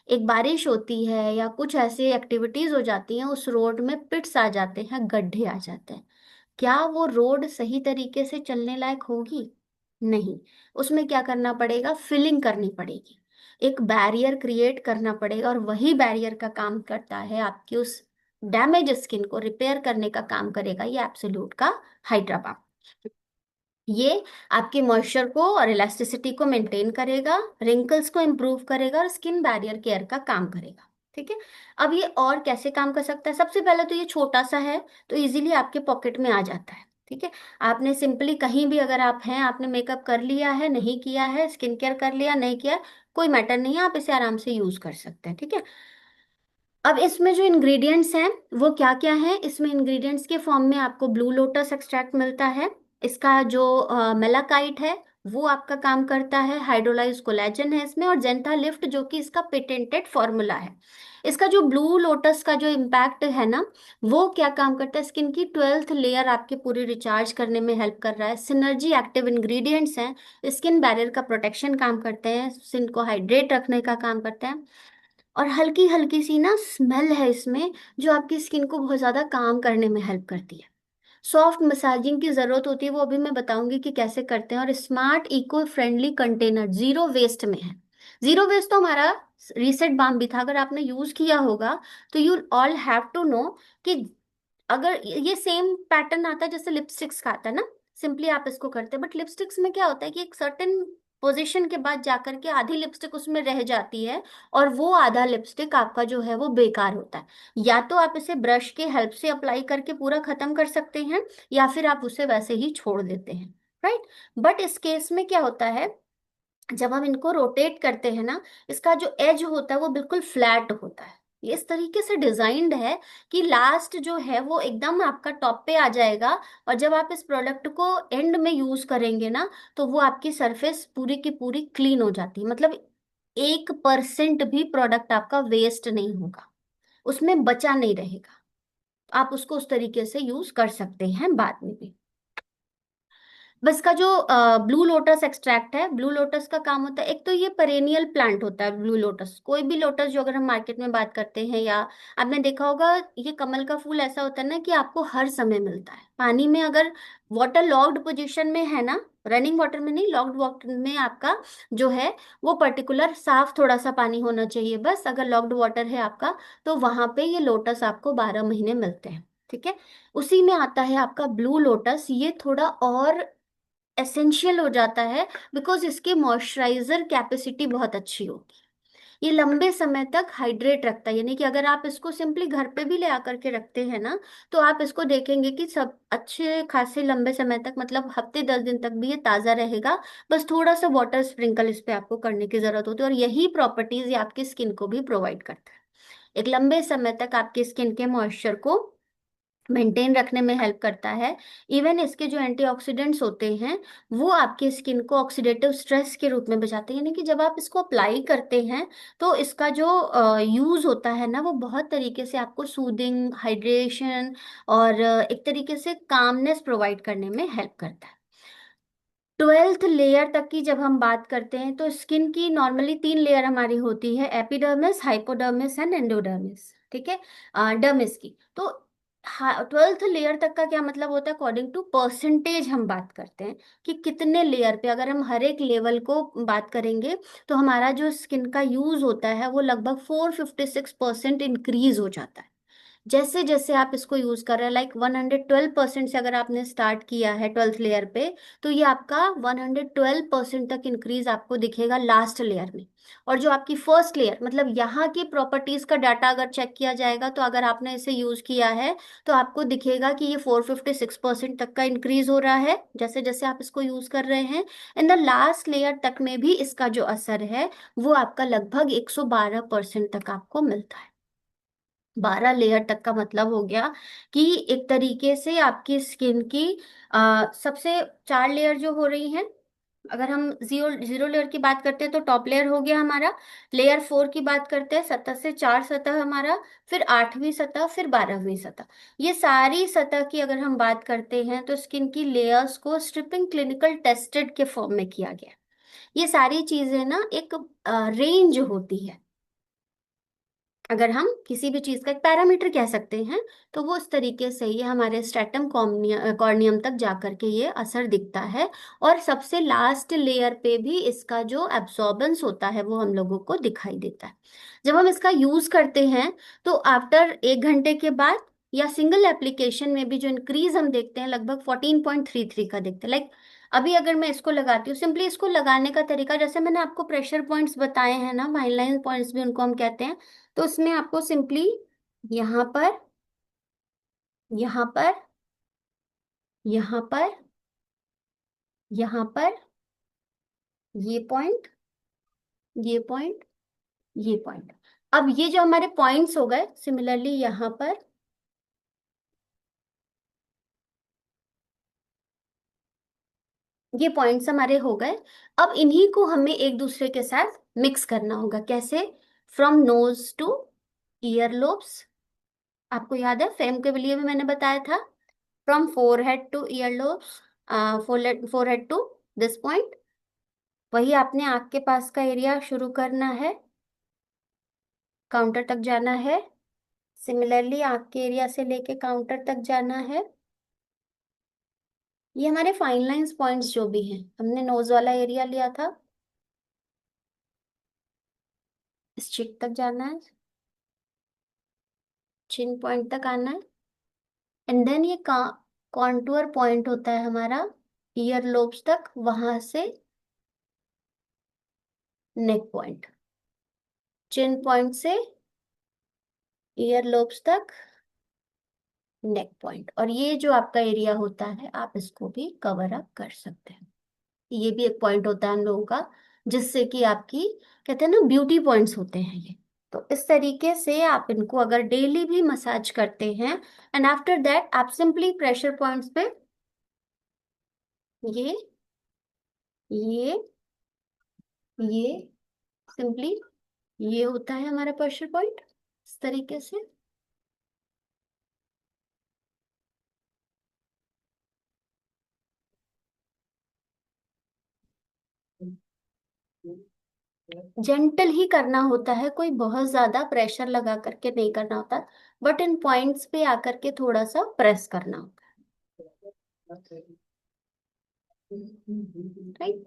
एक बारिश होती है या कुछ ऐसी एक्टिविटीज हो जाती हैं, उस रोड में पिट्स आ जाते हैं, गड्ढे आ जाते हैं। क्या वो रोड सही तरीके से चलने लायक होगी? नहीं। उसमें क्या करना पड़ेगा, फिलिंग करनी पड़ेगी, एक बैरियर क्रिएट करना पड़ेगा, और वही बैरियर का काम करता है आपकी उस डैमेज स्किन को रिपेयर करने का काम करेगा ये एब्सोल्यूट का हाइड्रा बाम। ये आपके मॉइस्चर को और इलास्टिसिटी को मेंटेन करेगा, रिंकल्स को इम्प्रूव करेगा, और स्किन बैरियर केयर का काम करेगा। ठीक है। अब ये और कैसे काम कर सकता है, सबसे पहले तो ये छोटा सा है, तो इजीली आपके पॉकेट में आ जाता है। ठीक है। आपने सिंपली कहीं भी अगर आप हैं, आपने मेकअप कर लिया है नहीं किया है, स्किन केयर कर लिया नहीं किया, कोई मैटर नहीं है, आप इसे आराम से यूज कर सकते हैं। ठीक है। अब इसमें जो इंग्रेडिएंट्स हैं वो क्या क्या हैं, इसमें इंग्रेडिएंट्स के फॉर्म में आपको ब्लू लोटस एक्सट्रैक्ट मिलता है, इसका जो मेलाकाइट है वो आपका काम करता है, हाइड्रोलाइज कोलेजन है इसमें, और जेंटा लिफ्ट जो कि इसका पेटेंटेड फॉर्मूला है। इसका जो ब्लू लोटस का जो इम्पैक्ट है ना, वो क्या काम करता है, स्किन की 12th लेयर आपके पूरी रिचार्ज करने में हेल्प कर रहा है। सिनर्जी एक्टिव इंग्रेडिएंट्स हैं, स्किन बैरियर का प्रोटेक्शन काम करते हैं, स्किन को हाइड्रेट रखने का काम करते हैं, और हल्की हल्की सी ना स्मेल है इसमें जो आपकी स्किन को बहुत ज्यादा काम करने में हेल्प करती है। सॉफ्ट मसाजिंग की जरूरत होती है, वो अभी मैं बताऊंगी कि कैसे करते हैं। और smart eco friendly container, zero waste में है। जीरो वेस्ट तो हमारा रीसेट बाम भी था, अगर आपने यूज किया होगा तो you all have to know कि अगर ये सेम पैटर्न आता है जैसे लिपस्टिक्स का आता है ना, सिंपली आप इसको करते हैं, बट लिपस्टिक्स में क्या होता है कि एक सर्टेन पोजीशन के बाद जाकर के आधी लिपस्टिक उसमें रह जाती है, और वो आधा लिपस्टिक आपका जो है वो बेकार होता है। या तो आप इसे ब्रश के हेल्प से अप्लाई करके पूरा खत्म कर सकते हैं, या फिर आप उसे वैसे ही छोड़ देते हैं। राइट। बट इस केस में क्या होता है, जब हम इनको रोटेट करते हैं ना, इसका जो एज होता है वो बिल्कुल फ्लैट होता है। ये इस तरीके से डिजाइंड है कि लास्ट जो है वो एकदम आपका टॉप पे आ जाएगा, और जब आप इस प्रोडक्ट को एंड में यूज करेंगे ना, तो वो आपकी सरफेस पूरी की पूरी क्लीन हो जाती है, मतलब 1% भी प्रोडक्ट आपका वेस्ट नहीं होगा, उसमें बचा नहीं रहेगा। आप उसको उस तरीके से यूज कर सकते हैं बाद में भी। बस का जो ब्लू लोटस एक्सट्रैक्ट है, ब्लू लोटस का काम होता है, एक तो ये पेरेनियल प्लांट होता है ब्लू लोटस, कोई भी लोटस जो अगर हम मार्केट में बात करते हैं, या आपने देखा होगा ये कमल का फूल ऐसा होता है ना कि आपको हर समय मिलता है पानी में, अगर वाटर लॉक्ड पोजीशन में है ना, रनिंग वाटर में नहीं, लॉक्ड वाटर में आपका जो है वो पर्टिकुलर साफ थोड़ा सा पानी होना चाहिए बस, अगर लॉक्ड वाटर है आपका तो वहां पे ये लोटस आपको 12 महीने मिलते हैं। ठीक है। उसी में आता है आपका ब्लू लोटस, ये थोड़ा और एसेंशियल हो जाता है, बिकॉज इसकी मॉइस्चराइजर कैपेसिटी बहुत अच्छी होगी, ये लंबे समय तक हाइड्रेट रखता है, यानी कि अगर आप इसको सिंपली घर पे भी ले आकर के रखते हैं ना, तो आप इसको देखेंगे कि सब अच्छे खासे लंबे समय तक, मतलब हफ्ते 10 दिन तक भी ये ताज़ा रहेगा। बस थोड़ा सा वाटर स्प्रिंकल इस पे आपको करने की जरूरत होती है, और यही प्रॉपर्टीज ये आपकी स्किन को भी प्रोवाइड करता है, एक लंबे समय तक आपकी स्किन के मॉइस्चर को मेंटेन रखने में हेल्प करता है। इवन इसके जो एंटीऑक्सीडेंट्स होते हैं वो आपकी स्किन को ऑक्सीडेटिव स्ट्रेस के रूप में बचाते हैं, यानी कि जब आप इसको अप्लाई करते हैं तो इसका जो यूज होता है ना, वो बहुत तरीके से आपको सूदिंग, हाइड्रेशन, और एक तरीके से कामनेस प्रोवाइड करने में हेल्प करता है। 12th लेयर तक की जब हम बात करते हैं, तो स्किन की नॉर्मली 3 लेयर हमारी होती है, एपिडर्मिस, हाइपोडर्मिस एंड एंडोडर्मिस। ठीक है। डर्मिस की तो 12th लेयर तक का क्या मतलब होता है, अकॉर्डिंग टू परसेंटेज हम बात करते हैं कि कितने लेयर पे, अगर हम हर एक लेवल को बात करेंगे तो हमारा जो स्किन का यूज होता है वो लगभग 456% इंक्रीज हो जाता है। जैसे जैसे आप इसको यूज कर रहे हैं, लाइक 112% से अगर आपने स्टार्ट किया है 12th लेयर पे, तो ये आपका 112% तक इंक्रीज आपको दिखेगा लास्ट लेयर में। और जो आपकी फर्स्ट लेयर मतलब यहाँ की प्रॉपर्टीज का डाटा अगर चेक किया जाएगा, तो अगर आपने इसे यूज किया है तो आपको दिखेगा कि ये 456% तक का इंक्रीज हो रहा है जैसे जैसे आप इसको यूज कर रहे हैं। इन द लास्ट लेयर तक में भी इसका जो असर है वो आपका लगभग 112% तक आपको मिलता है। 12 लेयर तक का मतलब हो गया कि एक तरीके से आपकी स्किन की सबसे 4 लेयर जो हो रही हैं, अगर हम जीरो जीरो लेयर की बात करते हैं तो टॉप लेयर हो गया हमारा, लेयर 4 की बात करते हैं, सतह से 4 सतह हमारा, फिर 8वीं सतह, फिर 12वीं सतह। ये सारी सतह की अगर हम बात करते हैं तो स्किन की लेयर्स को स्ट्रिपिंग क्लिनिकल टेस्टेड के फॉर्म में किया गया। ये सारी चीजें ना एक रेंज होती है, अगर हम किसी भी चीज का एक पैरामीटर कह सकते हैं, तो वो उस तरीके से ये हमारे स्ट्रेटम कॉर्नियम तक जाकर के ये असर दिखता है। और सबसे लास्ट लेयर पे भी इसका जो एब्सॉर्बेंस होता है वो हम लोगों को दिखाई देता है। जब हम इसका यूज करते हैं तो आफ्टर 1 घंटे के बाद या सिंगल एप्लीकेशन में भी जो इंक्रीज हम देखते हैं लगभग 14.33 का देखते हैं। लाइक अभी अगर मैं इसको लगाती हूँ, सिंपली इसको लगाने का तरीका जैसे मैंने आपको प्रेशर पॉइंट्स बताए हैं ना, फाइन लाइन पॉइंट्स भी उनको हम कहते हैं, तो उसमें आपको सिंपली यहाँ पर, यहाँ पर, यहाँ पर, यहाँ पर, ये पॉइंट, ये पॉइंट, ये पॉइंट, अब ये जो हमारे पॉइंट्स हो गए, सिमिलरली यहाँ पर ये पॉइंट्स हमारे हो गए। अब इन्हीं को हमें एक दूसरे के साथ मिक्स करना होगा। कैसे? From knows to ear lobes, आपको याद है फेम के लिए भी मैंने बताया था, from forehead to ear lobes, forehead to this point, वही आपने आंख के पास का एरिया शुरू करना है, काउंटर तक जाना है, सिमिलरली आंख के एरिया से लेके काउंटर तक जाना है। ये हमारे फाइन लाइंस पॉइंट्स जो भी हैं, हमने नोज वाला एरिया लिया था, इस चिक तक जाना है, चिन पॉइंट तक आना है, एंड देन ये कॉन्टूर पॉइंट होता है हमारा ईयर लोब्स तक, वहां से नेक पॉइंट, चिन पॉइंट से ईयर लोब्स तक नेक पॉइंट। और ये जो आपका एरिया होता है आप इसको भी कवर अप कर सकते हैं। ये भी एक पॉइंट होता है हम लोगों का, जिससे कि आपकी, कहते हैं ना, ब्यूटी पॉइंट्स होते हैं ये। तो इस तरीके से आप इनको अगर डेली भी मसाज करते हैं, एंड आफ्टर दैट आप सिंपली प्रेशर पॉइंट्स पे ये ये ये सिंपली, ये होता है हमारा प्रेशर पॉइंट, इस तरीके से। जेंटल ही करना होता है, कोई बहुत ज्यादा प्रेशर लगा करके नहीं करना होता, बट इन पॉइंट्स पे आकर के थोड़ा सा प्रेस करना होता है, राइट।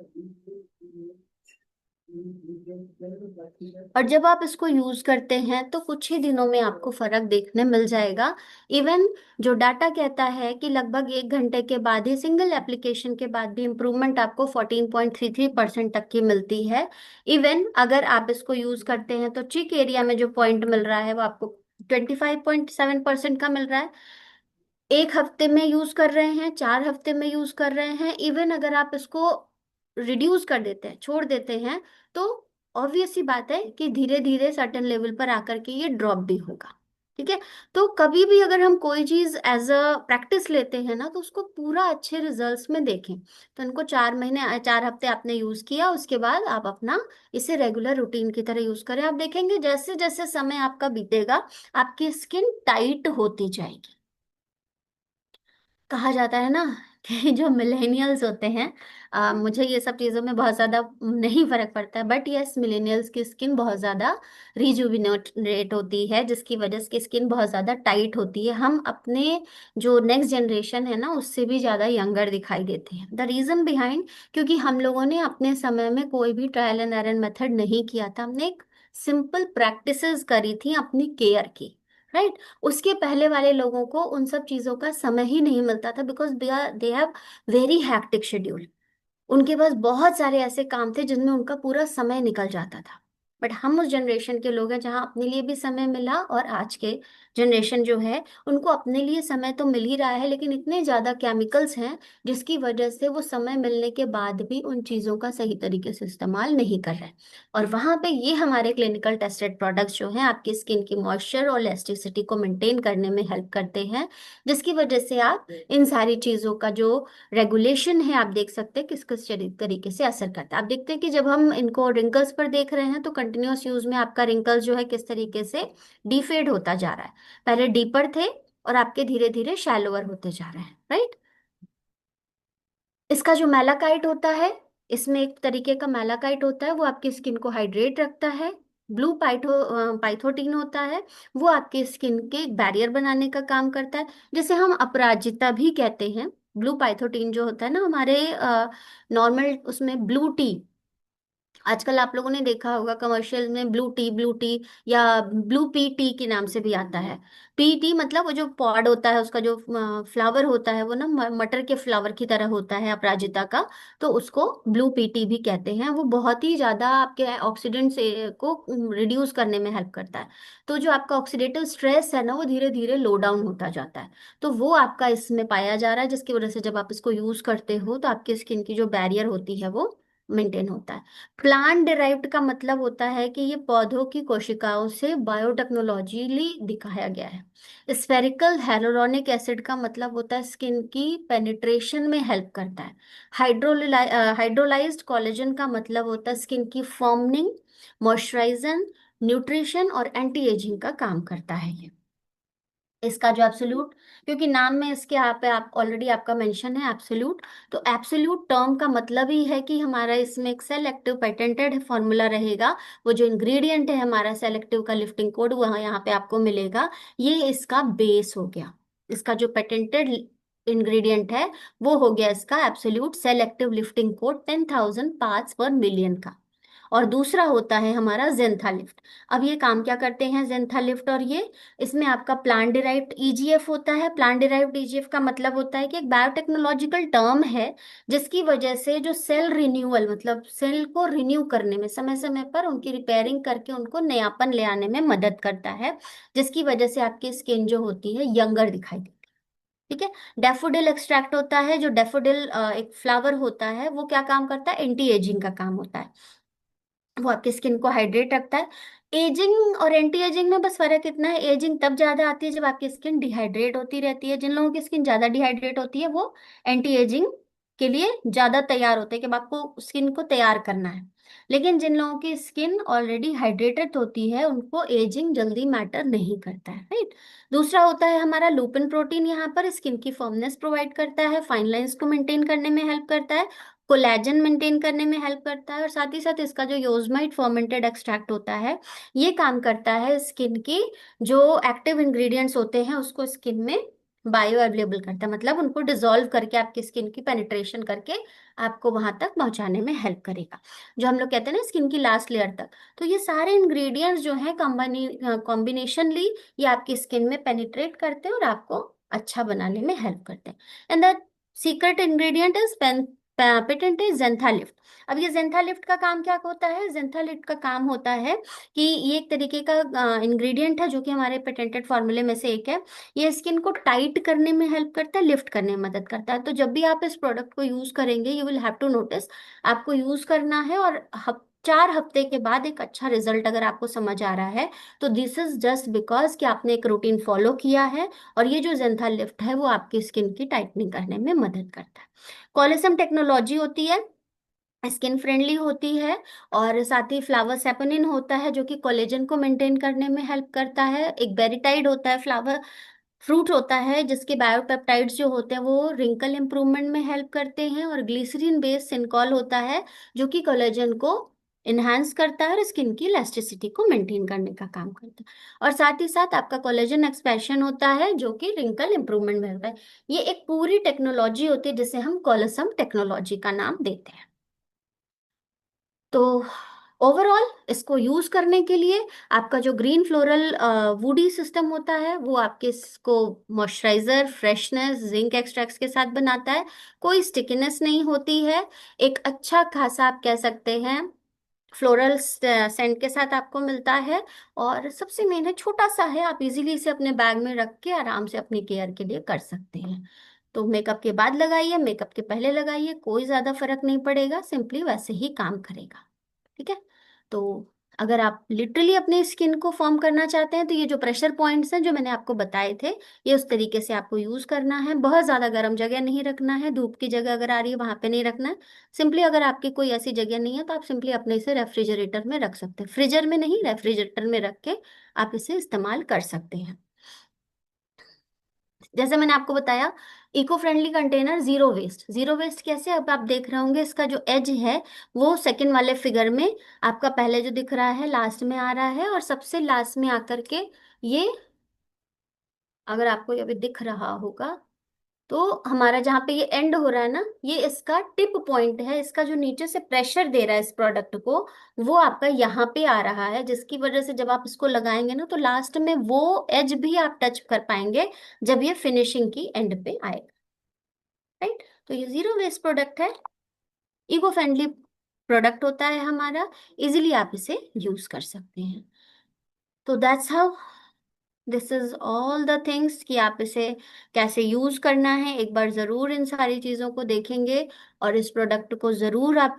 और जब आप इसको यूज करते हैं तो कुछ ही दिनों में आपको फर्क देखने मिल जाएगा। इवन जो डाटा कहता है कि लगभग 1 घंटे के बाद ही, सिंगल एप्लीकेशन के बाद भी इम्प्रूवमेंट आपको 14.33% तक की मिलती है। इवन अगर आप इसको यूज करते हैं तो चिक एरिया में जो पॉइंट मिल रहा है वो आपको 25.7% का मिल रहा है। 1 हफ्ते में यूज कर रहे हैं, 4 हफ्ते में यूज कर रहे हैं, इवन अगर आप इसको रिड्यूस कर देते हैं, छोड़ देते हैं, तो ऑब्वियस सी बात है कि धीरे धीरे सर्टेन लेवल पर आकर के ये ड्रॉप भी होगा। ठीक है। तो कभी भी अगर हम कोई चीज एज अ प्रैक्टिस लेते हैं ना, तो उसको पूरा अच्छे रिजल्ट्स में देखें। तो इनको 4 महीने, 4 हफ्ते आपने यूज किया, उसके बाद आप अपना इसे रेगुलर रूटीन की तरह यूज करें। आप देखेंगे जैसे जैसे समय आपका बीतेगा आपकी स्किन टाइट होती जाएगी। कहा जाता है ना कि जो मिलेनियल्स होते हैं, मुझे ये सब चीज़ों में बहुत ज़्यादा नहीं फर्क पड़ता है, बट यस, मिलेनियल्स की स्किन बहुत ज़्यादा रिजुविनेट होती है, जिसकी वजह से स्किन बहुत ज़्यादा टाइट होती है। हम अपने जो नेक्स्ट जनरेशन है ना उससे भी ज़्यादा यंगर दिखाई देते हैं। द रीज़न बिहाइंड, क्योंकि हम लोगों ने अपने समय में कोई भी ट्रायल एंड एरर मेथड नहीं किया था, हमने एक सिंपल प्रैक्टिसेस करी थी अपनी केयर की, राइट। उसके पहले वाले लोगों को उन सब चीजों का समय ही नहीं मिलता था, because they have very hectic schedule. उनके पास बहुत सारे ऐसे काम थे जिनमें उनका पूरा समय निकल जाता था। बट हम उस जनरेशन के लोग हैं जहाँ अपने लिए भी समय मिला, और आज के जनरेशन जो है उनको अपने लिए समय तो मिल ही रहा है, लेकिन इतने ज्यादा केमिकल्स हैं जिसकी वजह से वो समय मिलने के बाद भी उन चीजों का सही तरीके से इस्तेमाल नहीं कर रहे हैं। और वहां पे ये हमारे क्लिनिकल टेस्टेड प्रोडक्ट्स जो हैं आपकी स्किन की मॉइस्चर और इलास्टिसिटी को मेंटेन करने में हेल्प करते हैं, जिसकी वजह से आप इन सारी चीजों का जो रेगुलेशन है, आप देख सकते हैं किस किस तरीके से असर करता है। आप देखते हैं कि जब हम इनको रिंकल्स पर देख रहे हैं तो कंटिन्यूअस यूज में आपका रिंकल्स जो है किस तरीके से डिफेड होता जा रहा है। पहले डीपर थे और आपके धीरे धीरे शैलोअर होते जा रहे हैं, राइट। इसका जो मैलाकाइट होता है, इसमें एक तरीके का मैलाकाइट होता है, वो आपकी स्किन को हाइड्रेट रखता है। ब्लू पाइथोटीन होता है, वो आपके स्किन के बैरियर बनाने का काम करता है, जिसे हम अपराजिता भी कहते हैं। ब्लू पाइथोटीन जो होता है ना हमारे नॉर्मल उसमें ब्लू टी, आजकल आप लोगों ने देखा होगा कमर्शियल में ब्लू टी या ब्लू पी टी के नाम से भी आता है। पी टी मतलब वो जो पॉड होता है, उसका जो फ्लावर होता है वो ना मटर के फ्लावर की तरह होता है अपराजिता का, तो उसको ब्लू पी टी भी कहते हैं। वो बहुत ही ज्यादा आपके ऑक्सीडेंट से को रिड्यूस करने में हेल्प करता है। तो जो आपका ऑक्सीडेटिव स्ट्रेस है ना वो धीरे धीरे लो डाउन होता जाता है। तो वो आपका इसमें पाया जा रहा है, जिसकी वजह से जब आप इसको यूज करते हो तो आपकी स्किन की जो बैरियर होती है वो मेंटेन होता है। प्लांट डिराइव्ड का मतलब होता है कि ये पौधों की कोशिकाओं से बायोटेक्नोलॉजीली दिखाया गया है। स्फेरिकल हेलुरोनिक एसिड का मतलब होता है स्किन की पेनिट्रेशन में हेल्प करता है। हाइड्रोलाइज्ड कोलेजन का मतलब होता है स्किन की फॉर्मनिंग, मॉइस्चराइजन, न्यूट्रिशन और एंटी एजिंग का काम करता है ये। इसका जो एब्सोल्यूट, क्योंकि नाम में इसके यहाँ पे आप ऑलरेडी आपका मेंशन है एब्सोल्यूट, तो एब्सोल्यूट टर्म का मतलब ही है कि हमारा इसमें एक सेलेक्टिव पेटेंटेड फॉर्मूला रहेगा। वो जो इंग्रेडिएंट है हमारा सेलेक्टिव का लिफ्टिंग कोड वहाँ यहाँ पे आपको मिलेगा। ये इसका बेस हो गया, इसका जो पेटेंटेड इंग्रेडिएंट है वो हो गया इसका absolute selective lifting code 10,000 parts पर मिलियन का। और दूसरा होता है हमारा जेंथा लिफ्ट। अब ये काम क्या करते हैं जेंथा लिफ्ट और ये, इसमें आपका प्लांट डिराइव्ड ईजीएफ होता है। प्लांट डिराइव्ड ईजीएफ का मतलब होता है कि एक बायोटेक्नोलॉजिकल टर्म है जिसकी वजह से जो सेल रिन्यूअल, मतलब सेल को रिन्यू करने में, समय समय पर उनकी रिपेयरिंग करके उनको नयापन ले आने में मदद करता है, जिसकी वजह से आपकी स्किन जो होती है यंगर दिखाई देती है। ठीक है। डैफोडिल एक्सट्रैक्ट होता है, जो डैफोडिल एक फ्लावर होता है, वो क्या काम करता है, एंटी एजिंग का काम होता है। वो आपकी स्किन को हाइड्रेट रखता है। एजिंग और एंटी एजिंग में बस फर्क इतना है, एजिंग तब ज्यादा आती है जब आपकी स्किन डिहाइड्रेट होती रहती है। जिन लोगों की स्किन ज्यादा डिहाइड्रेट होती है वो एंटी एजिंग के लिए ज्यादा तैयार होते हैं कि अब आपको स्किन को तैयार करना है। लेकिन जिन लोगों की स्किन ऑलरेडी हाइड्रेटेड होती है उनको एजिंग जल्दी मैटर नहीं करता है, राइट। दूसरा होता है हमारा लूपिन प्रोटीन, यहाँ पर स्किन की फर्मनेस प्रोवाइड करता है, फाइन लाइंस को मेंटेन करने में हेल्प करता है, कोलेजन मेंटेन करने में हेल्प करता है, और साथ ही साथ इसका जो योजमाइट फर्मेंटेड एक्सट्रैक्ट होता है ये काम करता है स्किन की जो एक्टिव इंग्रेडिएंट्स होते हैं उसको स्किन में बायो अवेलेबल करता है, मतलब उनको डिसॉल्व करके आपकी स्किन की पेनिट्रेशन करके आपको वहां तक पहुंचाने में हेल्प करेगा, जो हम लोग कहते हैं ना स्किन की लास्ट लेयर तक। तो ये सारे इंग्रेडिएंट्स जो है कॉम्बिनेशनली ये आपकी स्किन में पेनिट्रेट करते हैं और आपको अच्छा बनाने में हेल्प करते हैं। And the secret ingredient is patent है जेंथा लिफ्ट। अब ये जेंथा लिफ्ट का काम क्या होता है, जेंथा लिफ्ट का काम होता है कि ये एक तरीके का इंग्रेडिएंट है जो कि हमारे पेटेंटेड फॉर्मूले में से एक है। ये स्किन को टाइट करने में हेल्प करता है, लिफ्ट करने में मदद करता है। तो जब भी आप इस प्रोडक्ट को यूज करेंगे you will have to notice, आपको यूज करना है और 4 हफ्ते के बाद एक अच्छा रिजल्ट अगर आपको समझ आ रहा है तो दिस इज जस्ट बिकॉज कि आपने एक रूटीन फॉलो किया है, और ये जो जेंथा लिफ्ट है वो आपकी स्किन की टाइटनिंग करने में मदद करता है। कॉलिसम टेक्नोलॉजी होती है, स्किन फ्रेंडली होती है, और साथ ही फ्लावर सेपोनिन होता है जो कि कोलेजन को मेंटेन करने में हेल्प करता है। एक बेरिटाइड होता है, फ्लावर फ्रूट होता है जिसके बायोपेप्टाइड्स जो होते हैं वो रिंकल इंप्रूवमेंट में हेल्प करते हैं। और ग्लिसरीन बेस्ड सिनकॉल होता है जो कि कोलेजन को इनहांस करता है और स्किन की इलास्टिसिटी को मेंटेन करने का काम करता है। और साथ ही साथ आपका कोलेजन एक्सप्रेशन होता है जो कि रिंकल इंप्रूवमेंट में होता है। ये एक पूरी टेक्नोलॉजी होती है जिसे हम कोलसम टेक्नोलॉजी का नाम देते हैं। तो ओवरऑल इसको यूज करने के लिए आपका जो ग्रीन फ्लोरल वुडी सिस्टम होता है वो आपके इसको मॉइस्चराइजर, फ्रेशनेस, जिंक एक्सट्रैक्ट्स के साथ बनाता है। कोई स्टिकीनेस नहीं होती है, एक अच्छा खासा आप कह सकते हैं फ्लोरल सेंट के साथ आपको मिलता है। और सबसे मेन है, छोटा सा है, आप इजीली इसे अपने बैग में रख के आराम से अपनी केयर के लिए कर सकते हैं। तो मेकअप के बाद लगाइए, मेकअप के पहले लगाइए, कोई ज्यादा फर्क नहीं पड़ेगा, सिंपली वैसे ही काम करेगा। ठीक है। तो अगर आप लिटरली अपनी स्किन को फॉर्म करना चाहते हैं तो ये जो प्रेशर पॉइंट्स हैं जो मैंने आपको बताए थे, ये उस तरीके से आपको यूज करना है। बहुत ज्यादा गर्म जगह नहीं रखना है, धूप की जगह अगर आ रही है वहां पे नहीं रखना है। सिंपली अगर आपकी कोई ऐसी जगह नहीं है तो आप सिंपली अपने इसे रेफ्रिजरेटर में रख सकते हैं, फ्रीजर में नहीं, रेफ्रिजरेटर में रख के आप इसे इस्तेमाल कर सकते हैं। जैसे मैंने आपको बताया, eco friendly container, zero waste. Zero waste कैसे, अब आप देख रहे होंगे इसका जो एज है वो सेकंड वाले फिगर में आपका पहले जो दिख रहा है लास्ट में आ रहा है, और सबसे लास्ट में आकर के ये, अगर आपको ये अभी दिख रहा होगा तो हमारा जहाँ पे ये एंड हो रहा है ना, ये इसका टिप पॉइंट है। इसका जो नीचे से प्रेशर दे रहा है इस प्रोडक्ट को, वो आपका यहाँ पे आ रहा है, जिसकी वजह से जब आप इसको लगाएंगे ना तो लास्ट में वो एज भी आप टच कर पाएंगे जब ये फिनिशिंग की एंड पे आएगा। राइट। तो ये जीरो वेस्ट प्रोडक्ट है, इको फ्रेंडली प्रोडक्ट होता है हमारा, इजिली आप इसे यूज कर सकते हैं। तो that's how, this is all the things कि आप इसे कैसे यूज करना है। एक बार जरूर इन सारी चीजों को देखेंगे और इस प्रोडक्ट को जरूर आप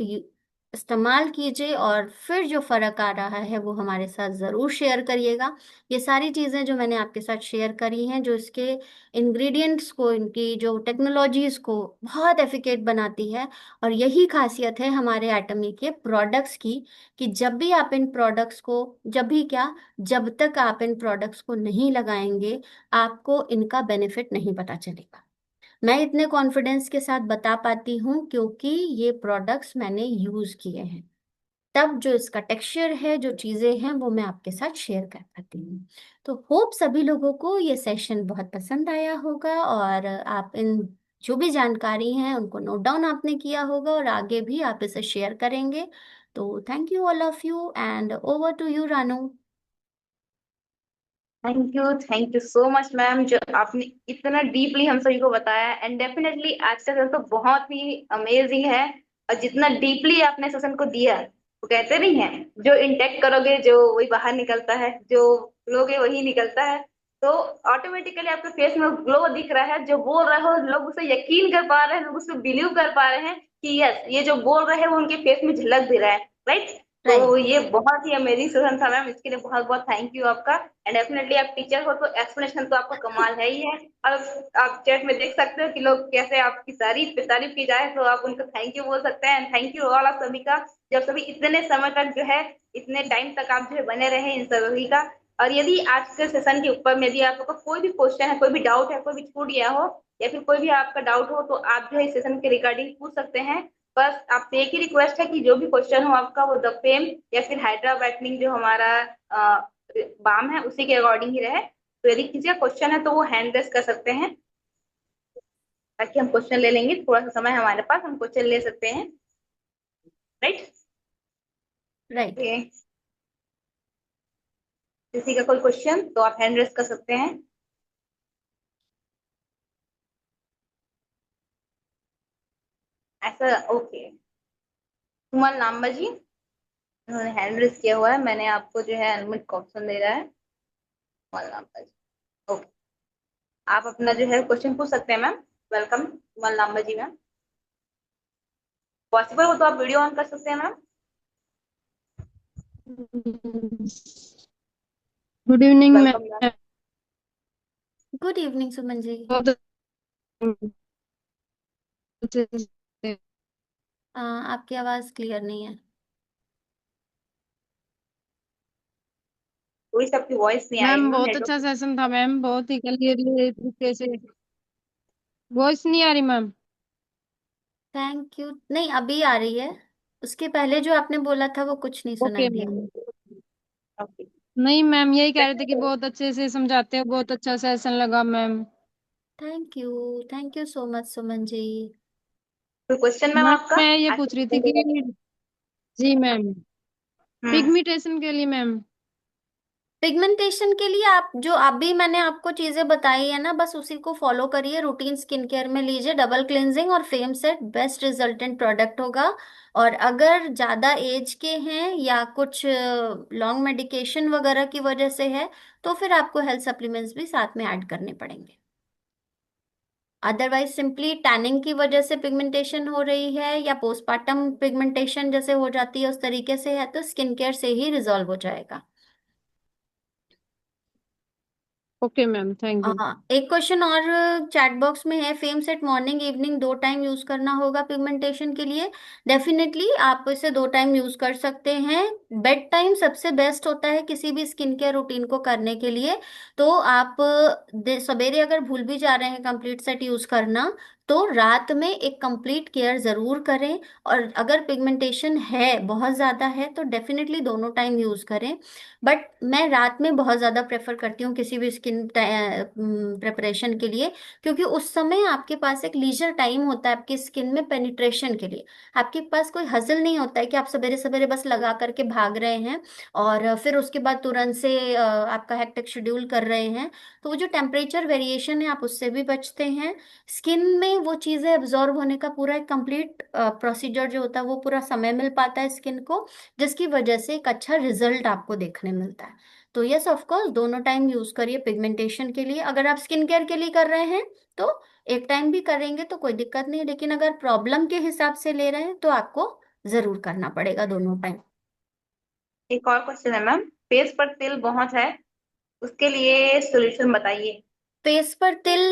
इस्तेमाल कीजिए, और फिर जो फर्क आ रहा है वो हमारे साथ जरूर शेयर करिएगा। ये सारी चीजें जो मैंने आपके साथ शेयर करी हैं, जो इसके इंग्रेडिएंट्स को, इनकी जो टेक्नोलॉजीज को बहुत एफिकेट बनाती है, और यही खासियत है हमारे एटमी के प्रोडक्ट्स की, कि जब भी आप इन प्रोडक्ट्स को, जब भी क्या, जब तक आप इन प्रोडक्ट्स को नहीं लगाएंगे आपको इनका बेनिफिट नहीं पता चलेगा। मैं इतने कॉन्फिडेंस के साथ बता पाती हूँ क्योंकि ये प्रोडक्ट्स मैंने यूज किए हैं, तब जो इसका टेक्सचर है, जो चीजें हैं, वो मैं आपके साथ शेयर कर पाती हूँ। तो होप सभी लोगों को ये सेशन बहुत पसंद आया होगा, और आप इन जो भी जानकारी हैं उनको नोट डाउन आपने किया होगा, और आगे भी आप इसे शेयर करेंगे। तो thank you all of you, and over to you Ranu. Thank you so much ma'am, जो आपने इतना डीपली हम सभी को बताया। एंड डेफिनेटली आज का सेशन तो बहुत ही अमेजिंग है। और जितना डीपली आपने सेशन को दिया, वो कहते नहीं है, जो इंटेक्ट करोगे जो वही बाहर निकलता है, जो लोगे वही निकलता है। तो ऑटोमेटिकली आपके फेस में ग्लो दिख रहा है, जो बोल रहे हो लोग उसे यकीन कर पा रहे हैं, लोग उसे बिलीव कर पा रहे हैं कि यस, ये जो बोल रहे हैं वो उनके फेस में झलक भी रहा है। राइट। तो राइट। ये बहुत ही अमेजिंग सेशन था मैम, इसके लिए बहुत बहुत थैंक यू आपका। एंड डेफिनेटली आप टीचर हो तो एक्सप्लेनेशन तो आपका कमाल है ही है। और आप चैट में देख सकते हो कि लोग कैसे आपकी तारीफ पे तारीफ की जाए तो आप उनको थैंक यू बोल सकते हैं। एंड थैंक यू ऑल आप सभी का, जब सभी इतने समय तक जो है, इतने टाइम तक आप जो है बने रहे इन सभी का। और यदि आज के सेशन के ऊपर में यदि आपको कोई भी क्वेश्चन है, कोई भी डाउट है, कोई भी छूट गया हो, या फिर कोई भी आपका डाउट हो, तो आप जो है इस सेशन के रिगार्डिंग पूछ सकते हैं। बस आपसे एक ही रिक्वेस्ट है कि जो भी क्वेश्चन हो आपका, वो द फेम या फिर हाइड्रा बैटनिंग जो हमारा बाम है उसी के अकॉर्डिंग ही रहे। तो यदि किसी का क्वेश्चन है तो वो हैंड रेस कर सकते हैं, ताकि हम क्वेश्चन ले लेंगे। थोड़ा सा समय हमारे पास, हम क्वेश्चन ले सकते हैं। राइट। राइट। किसी का कोई क्वेश्चन तो आप हैंड रेस कर सकते हैं। ऐसा ओके। कुमार लांबा जी, उन्होंने हैंड रेस किया हुआ है, मैंने आपको जो है अनमिट का ऑप्शन दे रहा है। कुमार लांबा जी, ओके, आप अपना जो है क्वेश्चन पूछ सकते हैं ma'am. Welcome Kumar Lamba ji ma'am. Possible हो तो आप वीडियो ऑन कर सकते हैं ma'am. Good evening welcome ma'am. Ma'am. Good evening Suman ji. बहुत अच्छे से आपकी आवाज क्लियर नहीं है। थोड़ी सी आपकी वॉइस नहीं आ रही मैम मैम, बहुत अच्छा नेटवर्क। सेशन था मैम, बहुत ही क्लियरली तरीके से। वॉइस नहीं आ रही मैम। थैंक यू, नहीं अभी आ रही है, उसके पहले जो आपने बोला था वो कुछ नहीं सुनाई ओके दिया। मैम। ओके। नहीं मैम, यही कह रहे थे कि बहुत अच्छे से समझाते हो, बहुत अच्छा सेशन लगा ma'am. Thank you so much Suman ji. कोई क्वेश्चन मैम मैम आपका मैं ये आज पूछ रही थी के कि, जी मैम, हम्म। पिगमेंटेशन के लिए मैम, पिगमेंटेशन के लिए आप जो अभी मैंने आपको चीजें बताई है ना, बस उसी को फॉलो करिए। रूटीन स्किन केयर में लीजिए डबल क्लिनजिंग और fame set, best resultant product होगा। और अगर ज्यादा एज के हैं या कुछ लॉन्ग मेडिकेशन वगैरह की वजह से है, तो फिर आपको हेल्थ सप्लीमेंट्स भी साथ में ऐड करने पड़ेंगे। अदरवाइज सिंपली टैनिंग की वजह से पिगमेंटेशन हो रही है या पोस्टपार्टम पिगमेंटेशन जैसे हो जाती है उस तरीके से है, तो स्किन केयर से ही रिजॉल्व हो जाएगा। Okay ma'am, thank you. एक क्वेश्चन और चैट बॉक्स में है, fame set morning evening 2 time use करना होगा पिगमेंटेशन के लिए? डेफिनेटली आप इसे 2 टाइम यूज कर सकते हैं। बेड टाइम सबसे बेस्ट होता है किसी भी स्किन केयर रूटीन को करने के लिए। तो आप सवेरे अगर भूल भी जा रहे हैं कंप्लीट सेट यूज करना, तो रात में एक कंप्लीट केयर जरूर करें। और अगर पिगमेंटेशन है बहुत ज्यादा है तो डेफिनेटली दोनों टाइम यूज करें। बट मैं रात में बहुत ज़्यादा प्रेफर करती हूँ किसी भी स्किन प्रिपरेशन के लिए, क्योंकि उस समय आपके पास एक लीजर टाइम होता है आपकी स्किन में पेनिट्रेशन के लिए। आपके पास कोई हसल नहीं होता है कि आप सवेरे सवेरे बस लगा करके भाग रहे हैं और फिर उसके बाद तुरंत से आपका हेक्टिक शेड्यूल कर रहे हैं। तो वो जो टेम्परेचर वेरिएशन है आप उससे भी बचते हैं। स्किन में वो चीज़ें एब्जॉर्ब होने का पूरा एक कंप्लीट प्रोसीजर जो होता है वो पूरा समय मिल पाता है स्किन को, जिसकी वजह से एक अच्छा रिजल्ट आपको देखने मिलता है। तो यस ऑफ कोर्स दोनों टाइम यूज करिए पिगमेंटेशन के लिए। अगर आप स्किन केयर के लिए कर रहे हैं तो एक टाइम भी करेंगे तो कोई दिक्कत नहीं, लेकिन अगर प्रॉब्लम के हिसाब से ले रहे हैं तो आपको जरूर करना पड़ेगा दोनों टाइम। एक और क्वेश्चन है मैम, फेस पर तिल बहुत है, उसके लिए सॉल्यूशन बताइए। फेस पर तिल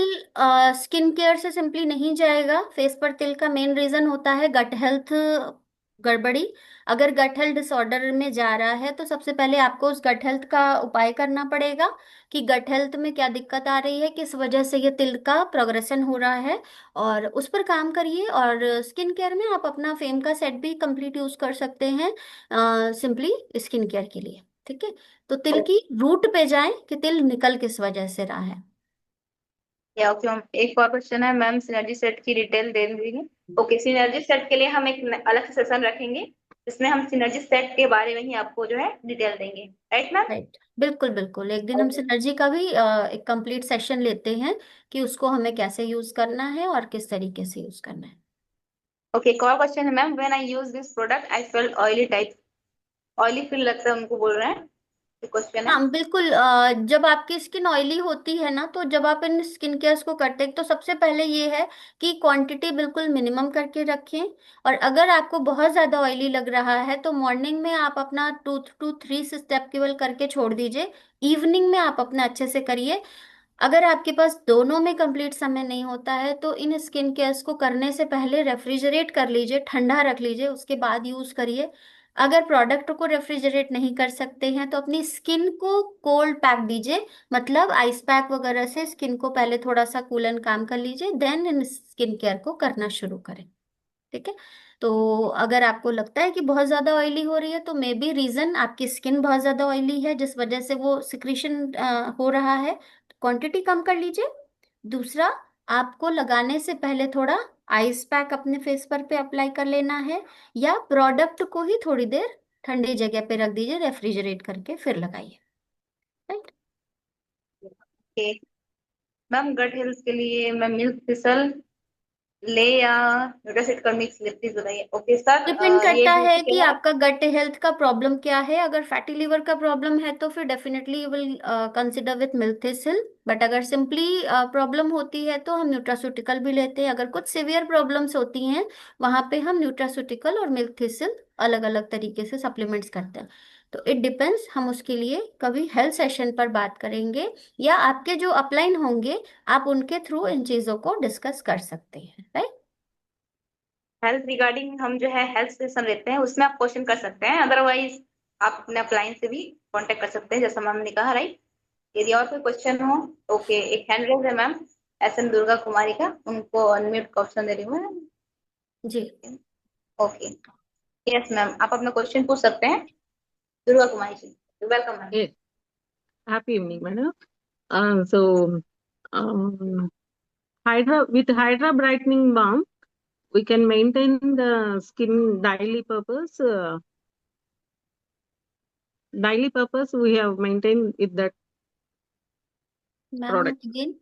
स्किन केयर से सिंपली नहीं जाएगा। फेस पर तिल का मेन रीजन होता है गट हेल्थ गड़बड़ी। अगर गट हेल्थ डिसऑर्डर में जा रहा है तो सबसे पहले आपको उस गट हेल्थ का उपाय करना पड़ेगा कि गट हेल्थ में क्या दिक्कत आ रही है, किस वजह से ये तिल का प्रोग्रेशन हो रहा है, और उस पर काम करिए। और स्किन केयर में आप अपना फेम का सेट भी कंप्लीट यूज कर सकते हैं सिंपली स्किन केयर के लिए। ठीक है, तो तिल की रूट पे जाएं कि तिल निकल किस वजह से रहा है। या ओके मैम, एक और क्वेश्चन है मैम, सिनर्जी सेट की डिटेल दे दीजिए। ओके, सिनर्जी सेट के लिए हम एक अलग से सेशन रखेंगे जिसमें हम सिनर्जी सेट के बारे में ही आपको जो है डिटेल देंगे, राइट मैम? राइट, बिल्कुल बिल्कुल। एक दिन हम ओके। सिनर्जी का भी एक कंप्लीट सेशन लेते हैं कि उसको हमें कैसे यूज करना है और किस तरीके से यूज करना है। ओके, एक और क्वेश्चन है ma'am, when I use this product I felt oily type, oily feel लगता है उनको बोल रहे हैं, क्वेश्चन है। हाँ बिल्कुल, जब आपकी स्किन ऑयली होती है ना, तो जब आप इन स्किन केयर्स को करते हैं तो सबसे पहले ये है कि क्वांटिटी बिल्कुल मिनिमम करके रखें। और अगर आपको बहुत ज़्यादा ऑयली लग रहा है तो मॉर्निंग में आप अपना 2 to 3 स्टेप केवल करके छोड़ दीजिए। इवनिंग में आप अपना अच्छे से करिए। अगर आपके पास दोनों में कंप्लीट समय नहीं होता है तो इन स्किन केयर्स को करने से पहले रेफ्रिजरेट कर लीजिए, ठंडा रख लीजिए, उसके बाद यूज करिए। अगर प्रोडक्ट को रेफ्रिजरेट नहीं कर सकते हैं तो अपनी स्किन को कोल्ड पैक दीजिए, मतलब आइस पैक वगैरह से स्किन को पहले थोड़ा सा कूलन काम कर लीजिए, देन इन स्किन केयर को करना शुरू करें। ठीक है, तो अगर आपको लगता है कि बहुत ज्यादा ऑयली हो रही है तो मे बी रीजन आपकी स्किन बहुत ज्यादा ऑयली है जिस वजह से वो सिक्रीशन हो रहा है, क्वांटिटी कम कर लीजिए। दूसरा, आपको लगाने से पहले थोड़ा आइस पैक अपने फेस पर पे अप्लाई कर लेना है, या प्रोडक्ट को ही थोड़ी देर ठंडी जगह पे रख दीजिए रेफ्रिजरेट करके फिर लगाइए। Right. Okay ma'am, gut health के लिए मैं मिल्क थिसल ले या न्यूट्रासिट का मिक्स ले, प्लीज बताइए। ओके सर, डिपेंड ये करता है ब्यूटी कि के है। आपका गट हेल्थ का प्रॉब्लम क्या है। अगर फैटी लिवर का प्रॉब्लम है तो फिर definitely you will consider with milk thistle. But अगर सिंपली प्रॉब्लम होती है तो हम न्यूट्रास्यूटिकल भी लेते हैं। अगर कुछ सिवियर प्रॉब्लम्स होती हैं वहां पे हम न्यूट्रास्यूटिकल और मिल्थिसिल अलग अलग तरीके से सप्लीमेंट्स करते हैं। तो इट डिपेंड्स, हम उसके लिए कभी हेल्थ सेशन पर बात करेंगे, या आपके जो अपलाइन होंगे आप उनके थ्रू इन चीजों को डिस्कस कर सकते हैं। राइट। हेल्थ रिगार्डिंग हम जो है हेल्थ सेशन लेते हैं, उसमें आप क्वेश्चन कर सकते हैं, अदरवाइज आप अपने अपलाइन से भी कांटेक्ट कर सकते हैं जैसा मैम ने कहा, राइट? यदि और कोई क्वेश्चन हो। ओके, एक हैंड रेज है मैम, एस एन दुर्गा कुमारी का, उनको अनम्यूट का ऑप्शन दे रही हूँ। जी। ओके, यस मैम, आप अपना क्वेश्चन पूछ सकते हैं, Durga Kumari ji. Welcome ma'am. Yes, happy evening, madam. So, um, Hydra with Hydra brightening balm, we can maintain the skin daily purpose. daily purpose we have maintained with that ma'am product. Again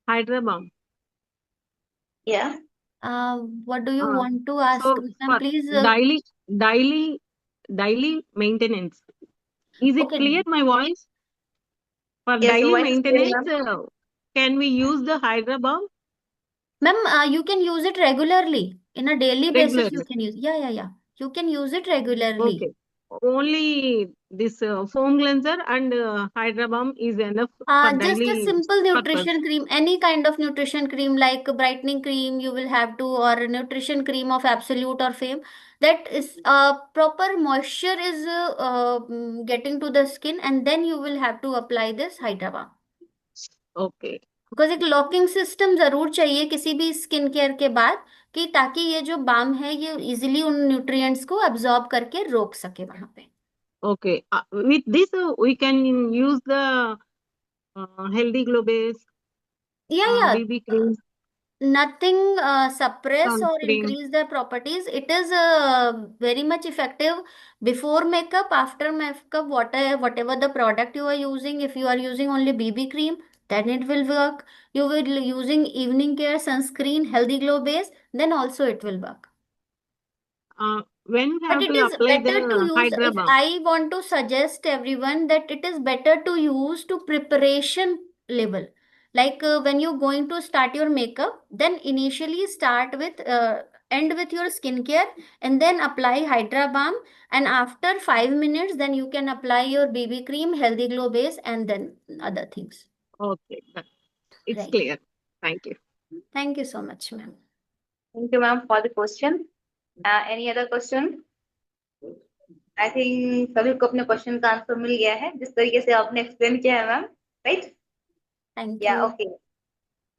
Hydra Balm. Yeah. What do you Uh, want to ask so ma'am for please? daily, daily, daily maintenance. Is it okay clear my voice? For Yes, your daily voice is clear, maintenance, ma'am. can we use the Hydra Balm ma'am you can use it regularly in a daily basis. You regularly? can use, yeah, you can use it regularly. Okay. Only this foam cleanser and Hydra Balm is enough for Just a daily simple purpose. nutrition cream, any kind of nutrition cream like brightening cream you will have to, or a nutrition cream of Absolute or Fame. That is proper moisture is getting to the skin, and then you will have to apply this Hydra Balm. Okay. Because एक locking system जरूर चाहिए किसी भी skin care के बाद, कि ताकि ये जो बाम है ये इजिली उन न्यूट्रिएंट्स को अब्सॉर्ब करके रोक सके वहां पे। Okay. With this, we can use the Healthy Glow Base, या BB cream, nothing suppress or sunscreen. increase their properties. It is very much effective before makeup, after makeup, whatever the product you are using. If you are using only BB cream, then it will work. You will using evening care sunscreen, healthy glow base, then also it will work. When we But have it to is apply better to the use, Hydra if Balm. I want to suggest everyone that it is better to use to preparation level. Like when you're going to start your makeup, then initially start with, end with your skincare and then apply Hydra Balm. And after 5 minutes, then you can apply your BB cream, Healthy Glow Base, and then other things. Okay, it's Right. clear. Thank you. Thank you so much, ma'am. Thank you, ma'am, for the question. Any other question? I think सभी को अपने question का answer मिल गया है जिस तरीके से आपने एक्सप्लेन किया है मैम, राइट? Thank या you. Okay,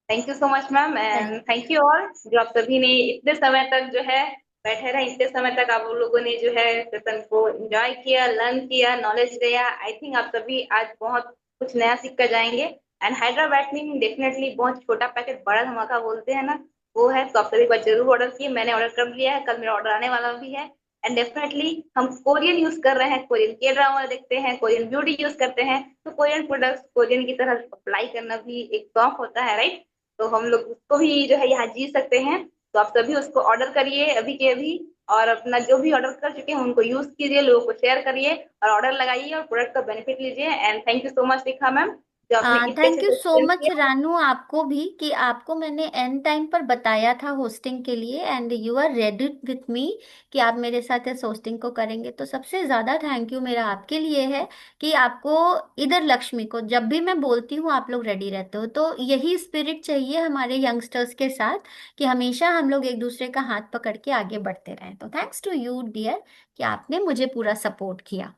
thank you so much ma'am, Thank and thank you all जो आप सभी ने इतने समय तक जो है बैठे रहे, इतने समय तक आप लोगों ने जो है सेशन को एंजॉय किया, लर्न किया, नॉलेज लिया। आई थिंक आप सभी आज बहुत कुछ नया सीख कर जाएंगे। एंड हाइड्रा वाइटनिंग डेफिनेटली बहुत छोटा पैकेट बड़ा धमाका बोलते हैं ना, वो है। तो आप सभी को जरूर ऑर्डर किए, मैंने ऑर्डर कर लिया है, कल मेरा ऑर्डर आने वाला भी है। एंड डेफिनेटली हम कोरियन यूज कर रहे हैं, कोरियन के ड्रामा देखते हैं, कोरियन ब्यूटी यूज करते हैं, तो कोरियन प्रोडक्ट्स कोरियन की तरह अप्लाई करना भी एक शौक होता है, राइट? तो हम लोग उसको भी जो है यहाँ जी सकते हैं। तो आप सभी उसको ऑर्डर करिए अभी के अभी, और अपना जो भी ऑर्डर कर चुके हैं उनको यूज कीजिए, लोगों को शेयर करिए और ऑर्डर लगाइए और प्रोडक्ट का बेनिफिट लीजिए। And thank you so much Rekha ma'am, जो आपने इतने थैंक अच्छे यू से सो एक्सप्लेन मच किया। रानू, आपको भी, कि आपको मैंने एंड टाइम पर बताया था होस्टिंग के लिए, and you are ready with me कि आप मेरे साथ इस होस्टिंग को करेंगे। तो सबसे ज़्यादा थैंक यू मेरा आपके लिए है कि आपको इधर लक्ष्मी को जब भी मैं बोलती हूँ आप लोग रेडी रहते हो। तो यही स्पिरिट चाहिए हमारे यंगस्टर्स के साथ, कि हमेशा हम लोग एक दूसरे का हाथ पकड़ के आगे बढ़ते रहें। तो थैंक्स टू यू डियर कि आपने मुझे पूरा सपोर्ट किया।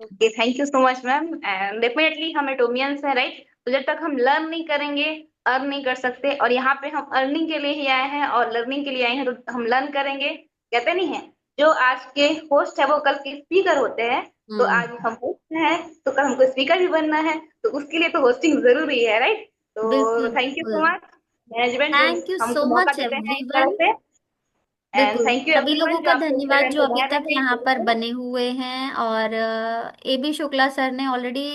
Okay, thank you so much ma'am. And definitely हम एटोमियंस हैं, राइट? तो जब तक हम लर्न नहीं करेंगे, अर्न नहीं कर सकते। और यहाँ पे हम अर्निंग के लिए ही आए हैं और लर्निंग के लिए आए हैं, तो हम लर्न करेंगे। कहते नहीं है, जो आज के होस्ट है वो कल के स्पीकर होते हैं। तो आज हम होस्ट हैं तो कल हमको स्पीकर भी बनना है, तो उसके लिए तो होस्टिंग जरूरी है, राइट? तो बिल्कुल थैंक यू बिल्कुल। सो मच मैनेजमेंट जो थैंक यू सो हमको मौका मच देते हैं इस तरह एवरीवन। से। एंड बिल्कुल, थैंक यू सभी लोगों एवरीवन जो का आपके धन्यवाद इंस्टाग्राम जो पे अभी नए तक रहे यहाँ पर हैं। बने हुए हैं। और ए बी शुक्ला सर ने ऑलरेडी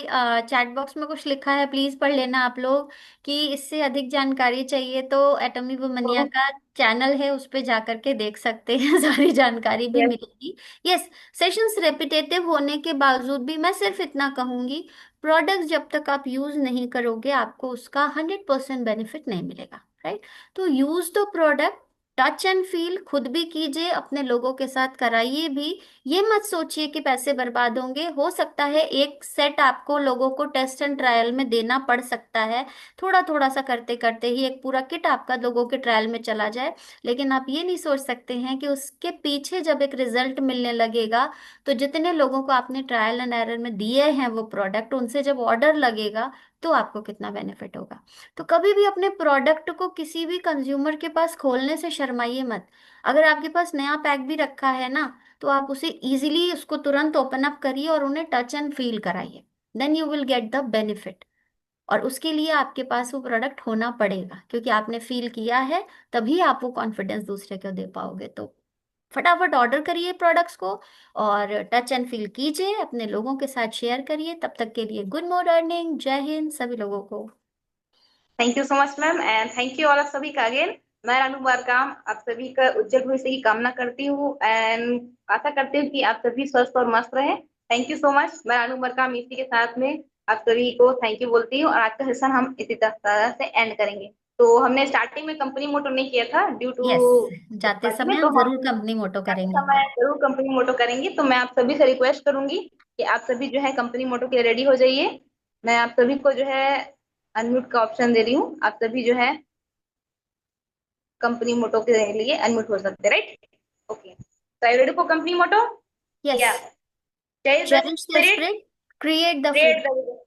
चैट बॉक्स में कुछ लिखा है, प्लीज पढ़ लेना आप लोग, कि इससे अधिक जानकारी चाहिए तो एटॉमी वुमनिया का चैनल है, उस पे जा करके देख सकते हैं सारी जानकारी भी यस, मिलेगी। यस, सेशंस रेपिटेटिव होने के बावजूद भी मैं सिर्फ इतना कहूंगी, प्रोडक्ट जब तक आप यूज नहीं करोगे आपको उसका 100% बेनिफिट नहीं मिलेगा, राइट? तो use the product, touch and feel खुद भी कीजिए, अपने लोगों के साथ कराइए भी। ये मत सोचिए कि पैसे बर्बाद होंगे। हो सकता है एक सेट आपको लोगों को टेस्ट एंड ट्रायल में देना पड़ सकता है, थोड़ा थोड़ा सा करते करते ही एक पूरा किट आपका लोगों के ट्रायल में चला जाए। लेकिन आप ये नहीं सोच सकते हैं कि उसके पीछे जब एक रिजल्ट मिलने लगेगा, तो जितने लोगों को आपने ट्रायल एंड एरर में दिए हैं वो प्रोडक्ट, उनसे जब ऑर्डर लगेगा तो आपको कितना बेनिफिट होगा। तो कभी भी अपने प्रोडक्ट को किसी भी कंज्यूमर के पास खोलने से शर्माइए मत। अगर आपके पास नया पैक भी रखा है ना, तो आप उसे इजीली उसको तुरंत ओपन अप करिए और उन्हें टच एंड फील कराइए, then you will get the benefit. और उसके लिए आपके पास वो प्रोडक्ट होना पड़ेगा, क्योंकि आपने फील किया है, तभी आप वो कॉन्फिडेंस दूसरे को दे पाओगे। तो फटाफट ऑर्डर करिए प्रोडक्ट्स को और टच एंड फील कीजिए, अपने लोगों के साथ शेयर करिए। तब तक के लिए गुड मॉर्निंग, जय हिंद सभी लोगों को। Thank you so much ma'am, and thank you all of सभी का अगेन। मैं रानू बारकाम आप सभी का उज्जवल भविष्य की कामना करती हूँ, एंड आशा करती हूँ कि आप सभी स्वस्थ और मस्त रहें। Thank you so much. मैं रानू बारकाम इसी के साथ में आप सभी को थैंक यू बोलती हूँ, और आज का सेशन हम इसी तरह से एंड करेंगे। तो हमने स्टार्टिंग में कंपनी मोटो नहीं किया था ड्यू टू यस, जाते पार्टी में, समय तो हम हम जरूर कंपनी मोटो जाते करेंगे। समय जरूर कंपनी मोटो करेंगे। तो मैं आप सभी से रिक्वेस्ट करूंगी कि आप सभी जो है कंपनी मोटो के लिए रेडी हो जाइए। मैं आप सभी को जो है अनम्यूट का ऑप्शन दे रही हूँ, आप सभी जो है कंपनी मोटो के लिए अनम्यूट हो सकते हैं, right? Okay, so are you ready for company motto? Yes. Yeah. Cherish the cherish the spirit, spirit, create the create fruit, the vision,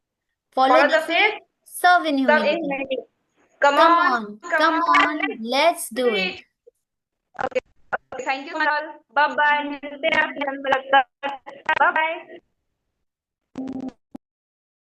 follow follow the the faith, faith, serve in serve in ह्यूमिलिटी। humanity. Come come on, on, come come on, on, let's let's do do it. It. Okay, thank you all. Bye bye. मिलते हैं आपके जन्म पर। Bye bye.